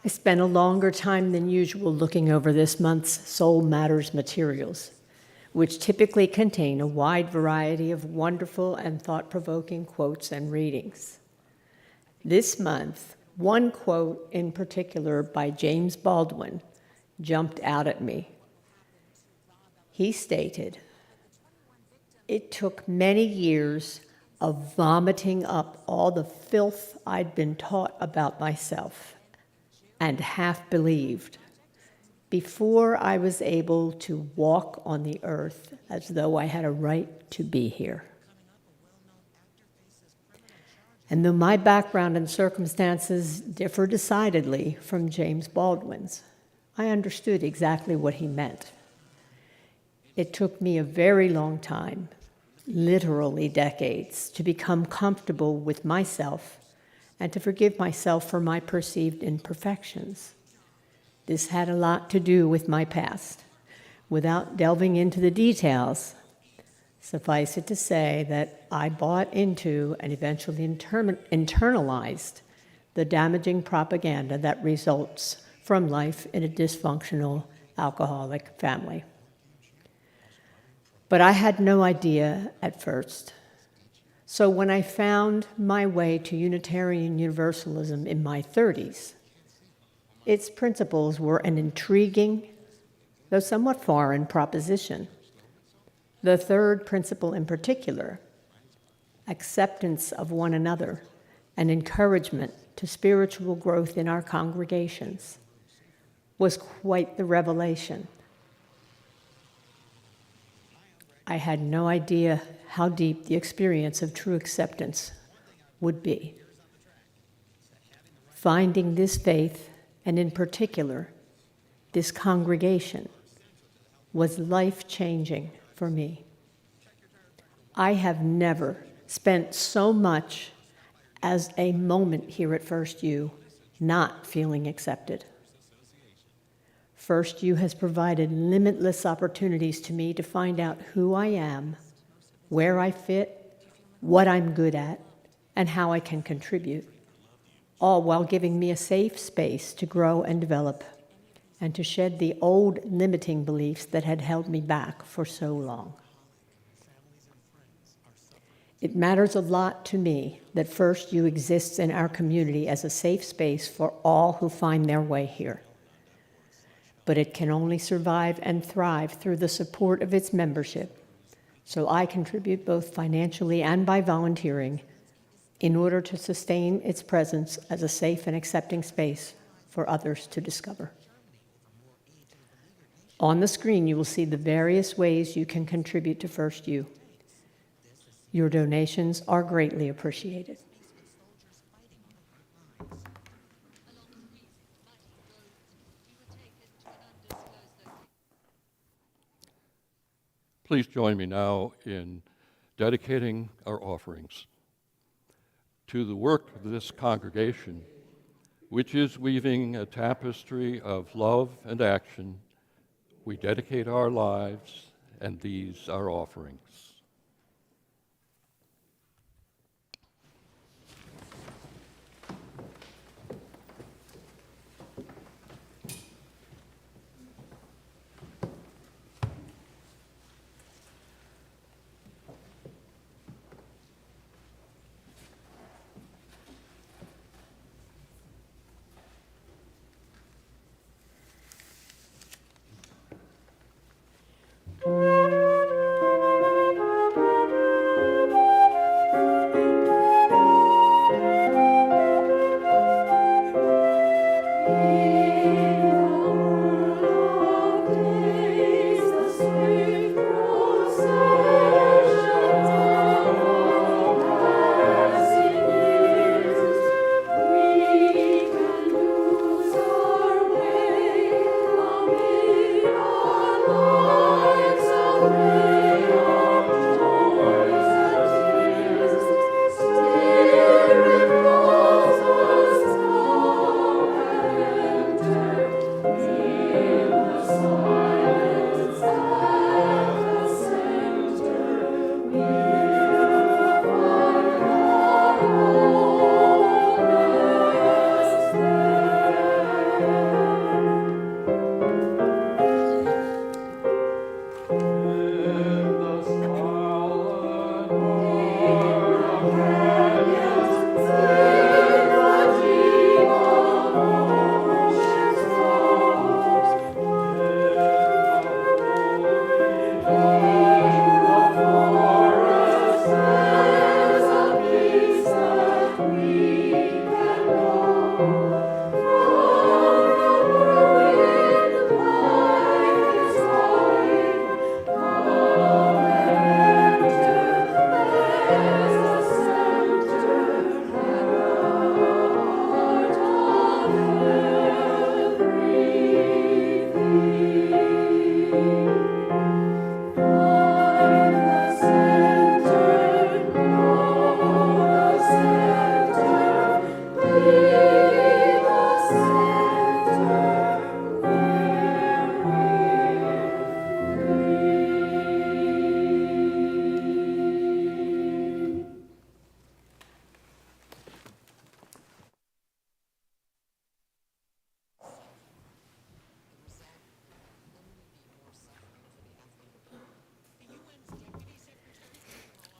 I spent a longer time than usual looking over this month's Soul Matters materials, which typically contain a wide variety of wonderful and thought-provoking quotes and readings. This month, one quote in particular by James Baldwin jumped out at me. He stated, "It took many years of vomiting up all the filth I'd been taught about myself and half believed before I was able to walk on the earth as though I had a right to be here." And though my background and circumstances differ decidedly from James Baldwin's, I understood exactly what he meant. It took me a very long time, literally decades, to become comfortable with myself and to forgive myself for my perceived imperfections. This had a lot to do with my past. Without delving into the details, suffice it to say that I bought into and eventually internalized the damaging propaganda that results from life in a dysfunctional alcoholic family. But I had no idea at first. So when I found my way to Unitarian Universalism in my 30s, its principles were an intriguing, though somewhat foreign, proposition. The third principle in particular, acceptance of one another and encouragement to spiritual growth in our congregations, was quite the revelation. I had no idea how deep the experience of true acceptance would be. Finding this faith, and in particular, this congregation, was life-changing for me. I have never spent so much as a moment here at First U not feeling accepted. First U has provided limitless opportunities to me to find out who I am, where I fit, what I'm good at, and how I can contribute, all while giving me a safe space to grow and develop and to shed the old limiting beliefs that had held me back for so long. It matters a lot to me that First U exists in our community as a safe space for all who find their way here. But it can only survive and thrive through the support of its membership. So I contribute both financially and by volunteering in order to sustain its presence as a safe and accepting space for others to discover. On the screen, you will see the various ways you can contribute to First U. Your donations are greatly appreciated. Please join me now in dedicating our offerings to the work of this congregation, which is weaving a tapestry of love and action. We dedicate our lives, and these are offerings.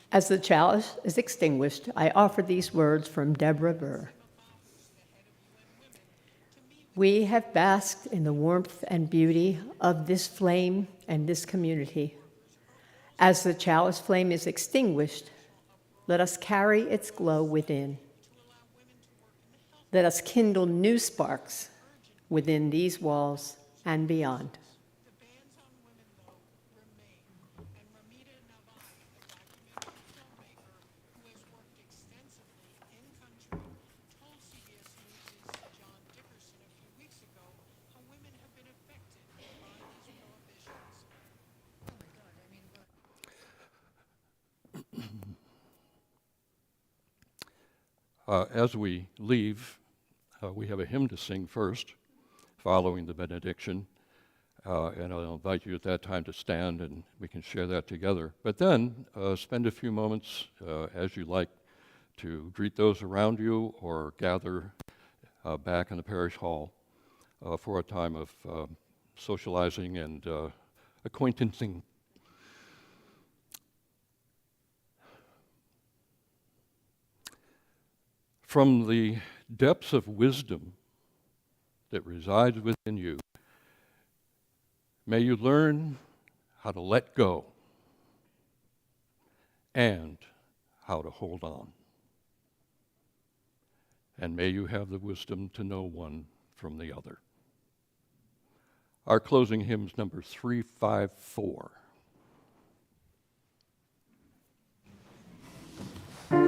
As the chalice is extinguished, I offer these words from Deborah Burr. We have basked in the warmth and beauty of this flame and this community. As the chalice flame is extinguished, let us carry its glow within. Let us kindle new sparks within these walls and beyond. As we leave, we have a hymn to sing first, following the benediction. And I'll invite you at that time to stand and we can share that together. But then spend a few moments as you like to greet those around you or gather back in the parish hall for a time of socializing and acquaintancing. From the depths of wisdom that resides within you, may you learn how to let go and how to hold on. And may you have the wisdom to know one from the other. Our closing hymn is number 354. Feel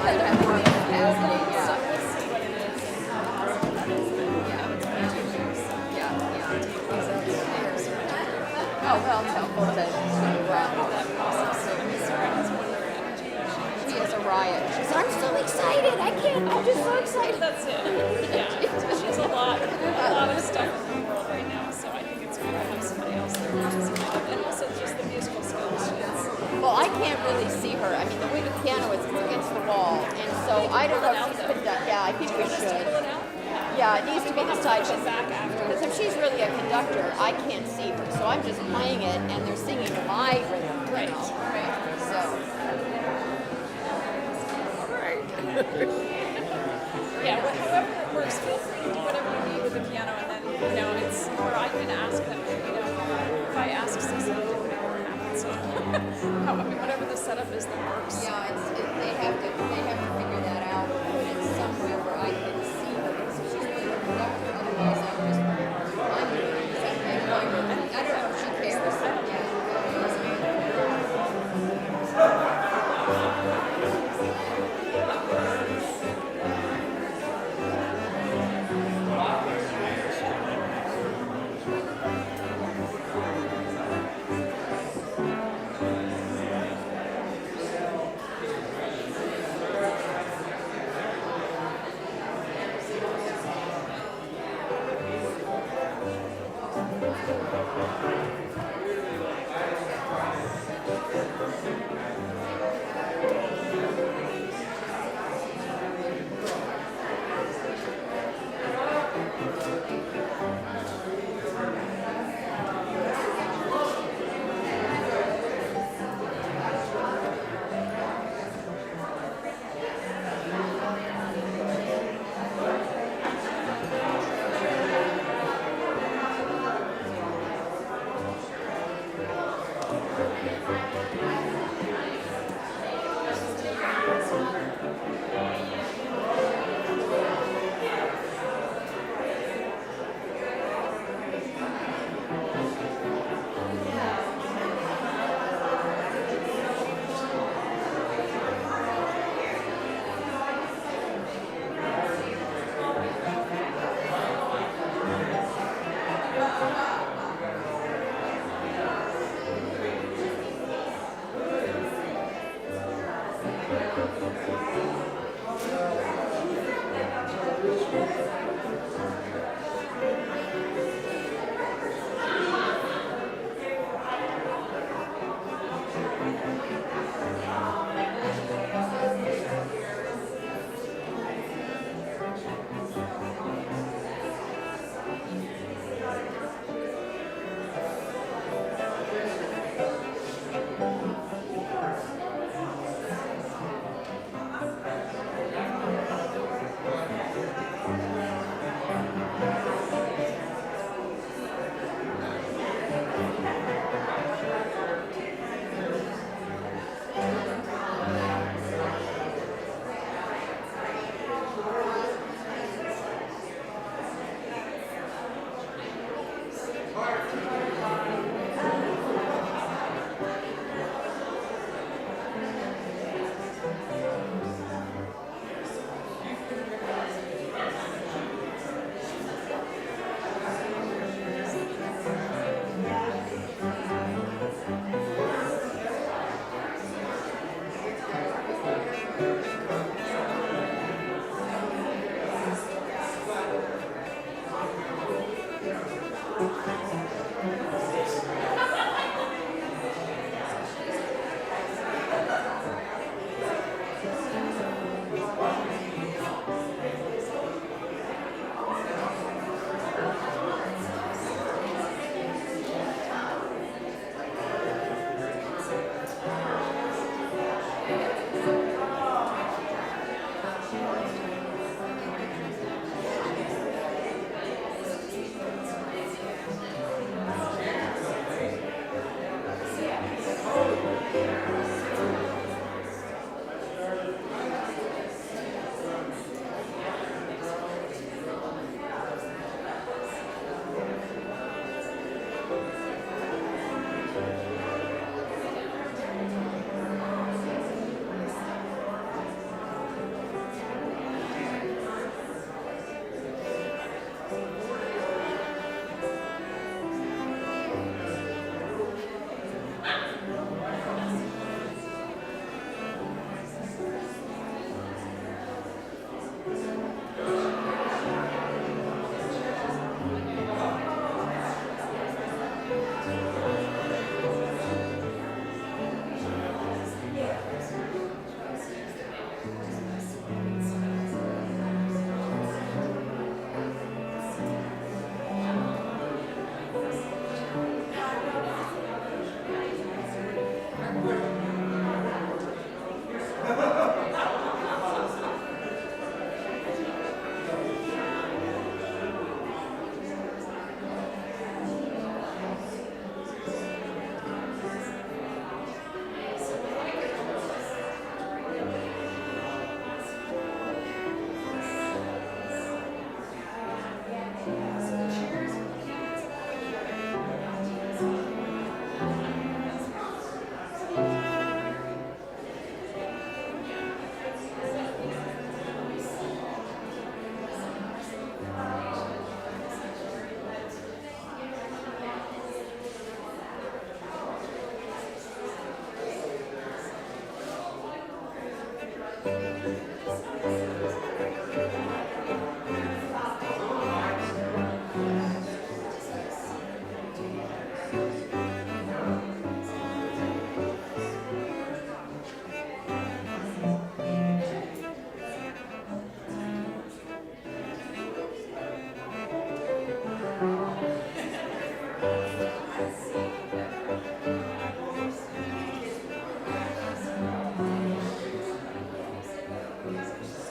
that have more capacity, So yeah. we'll see what it is. Oh, well, it's helpful to, That process. I mean, Sarah has wonderful energy. she is a riot. She's, I'm so excited, I'm just so excited. That's it. Yeah. She's a lot of stuff in the world right now. So I think it's good to have somebody else there who's just kind of, and also just the musical skills she has. Well, I can't really see her. I mean, the way the piano is, it's against the wall, and so I don't know if she's been done. Yeah, I think we Just to should. pull it out. Yeah, it needs to be the side Push it back after. because if she's really a conductor, I can't see her. So I'm just playing it, and they're singing to my rhythm, you Right. know. So Yeah, however it works, feel free to do whatever you need with the piano, and then, it's, or I can ask them, if I ask Cecily to do it, it won't happen, so, whatever the setup is that works. yeah, they have to figure that out, put it somewhere where I can see her because if she's really a conductor, otherwise I'm doing the same thing. I don't know if she cares. Yeah.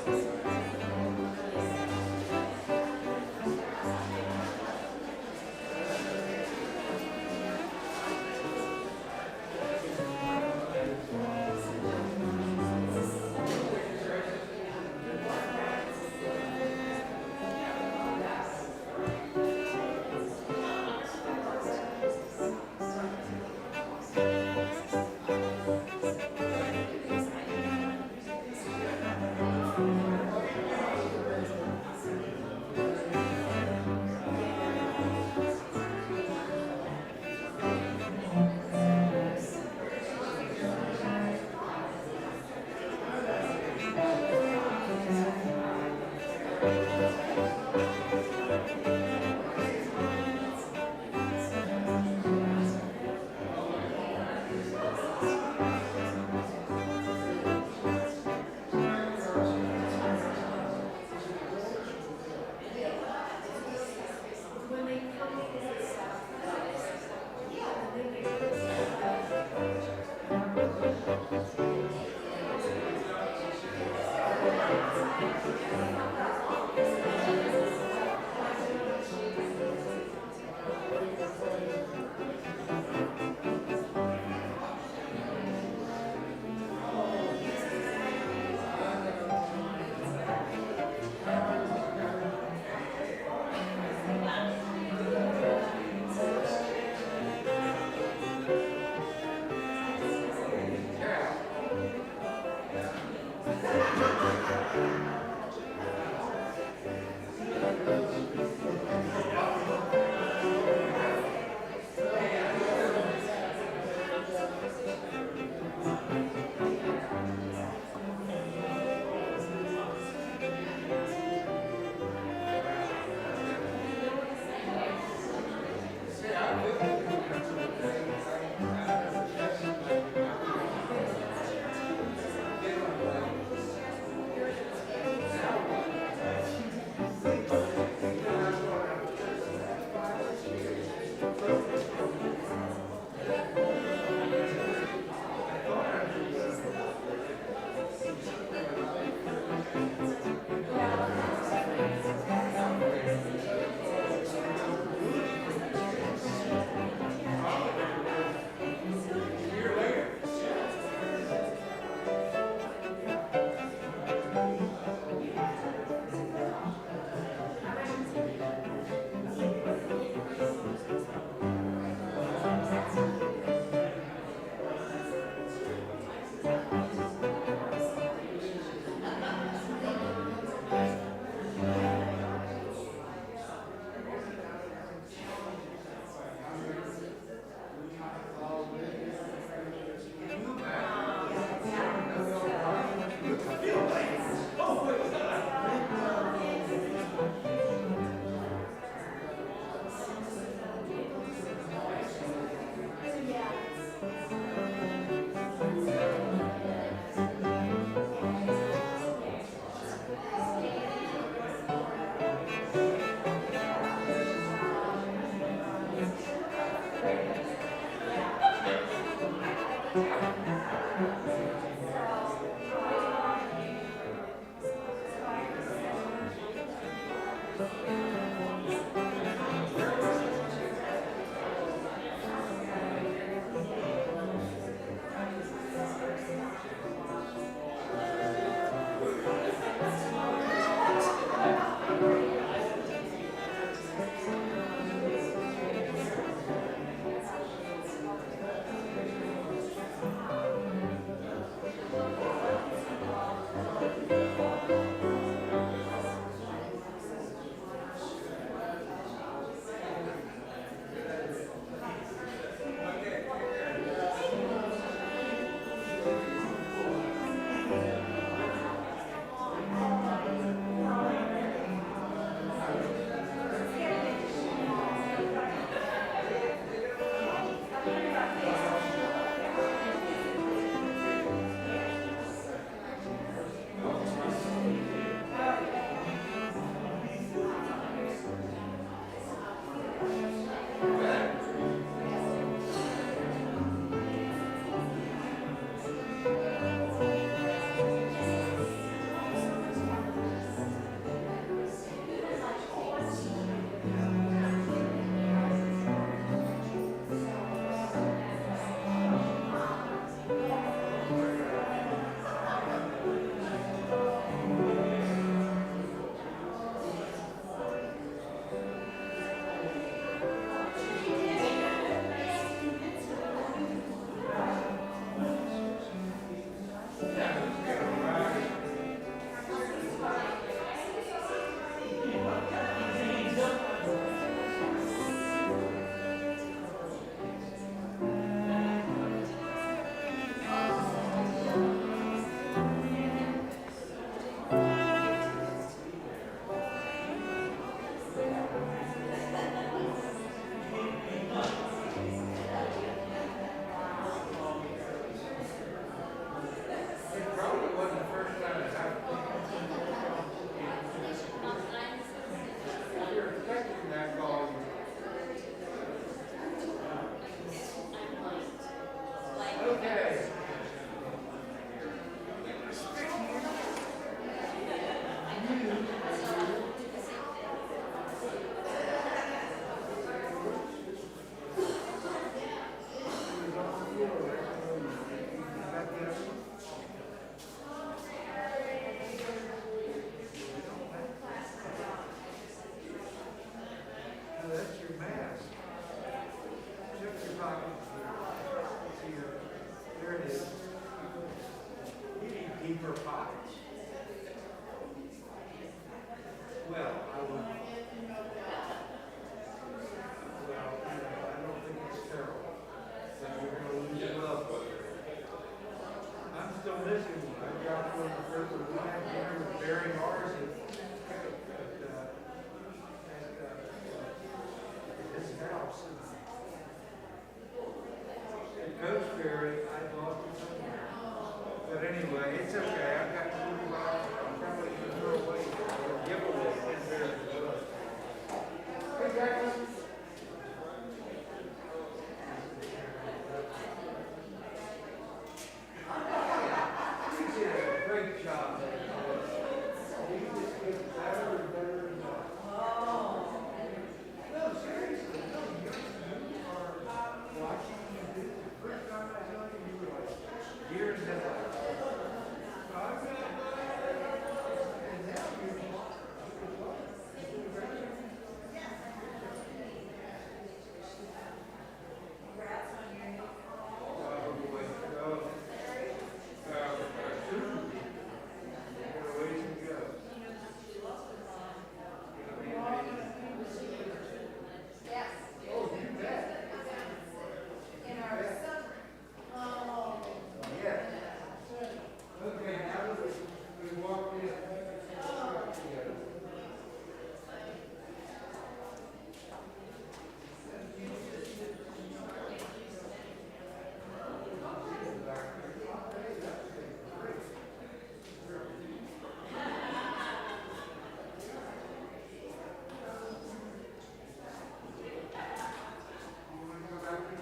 Thank you.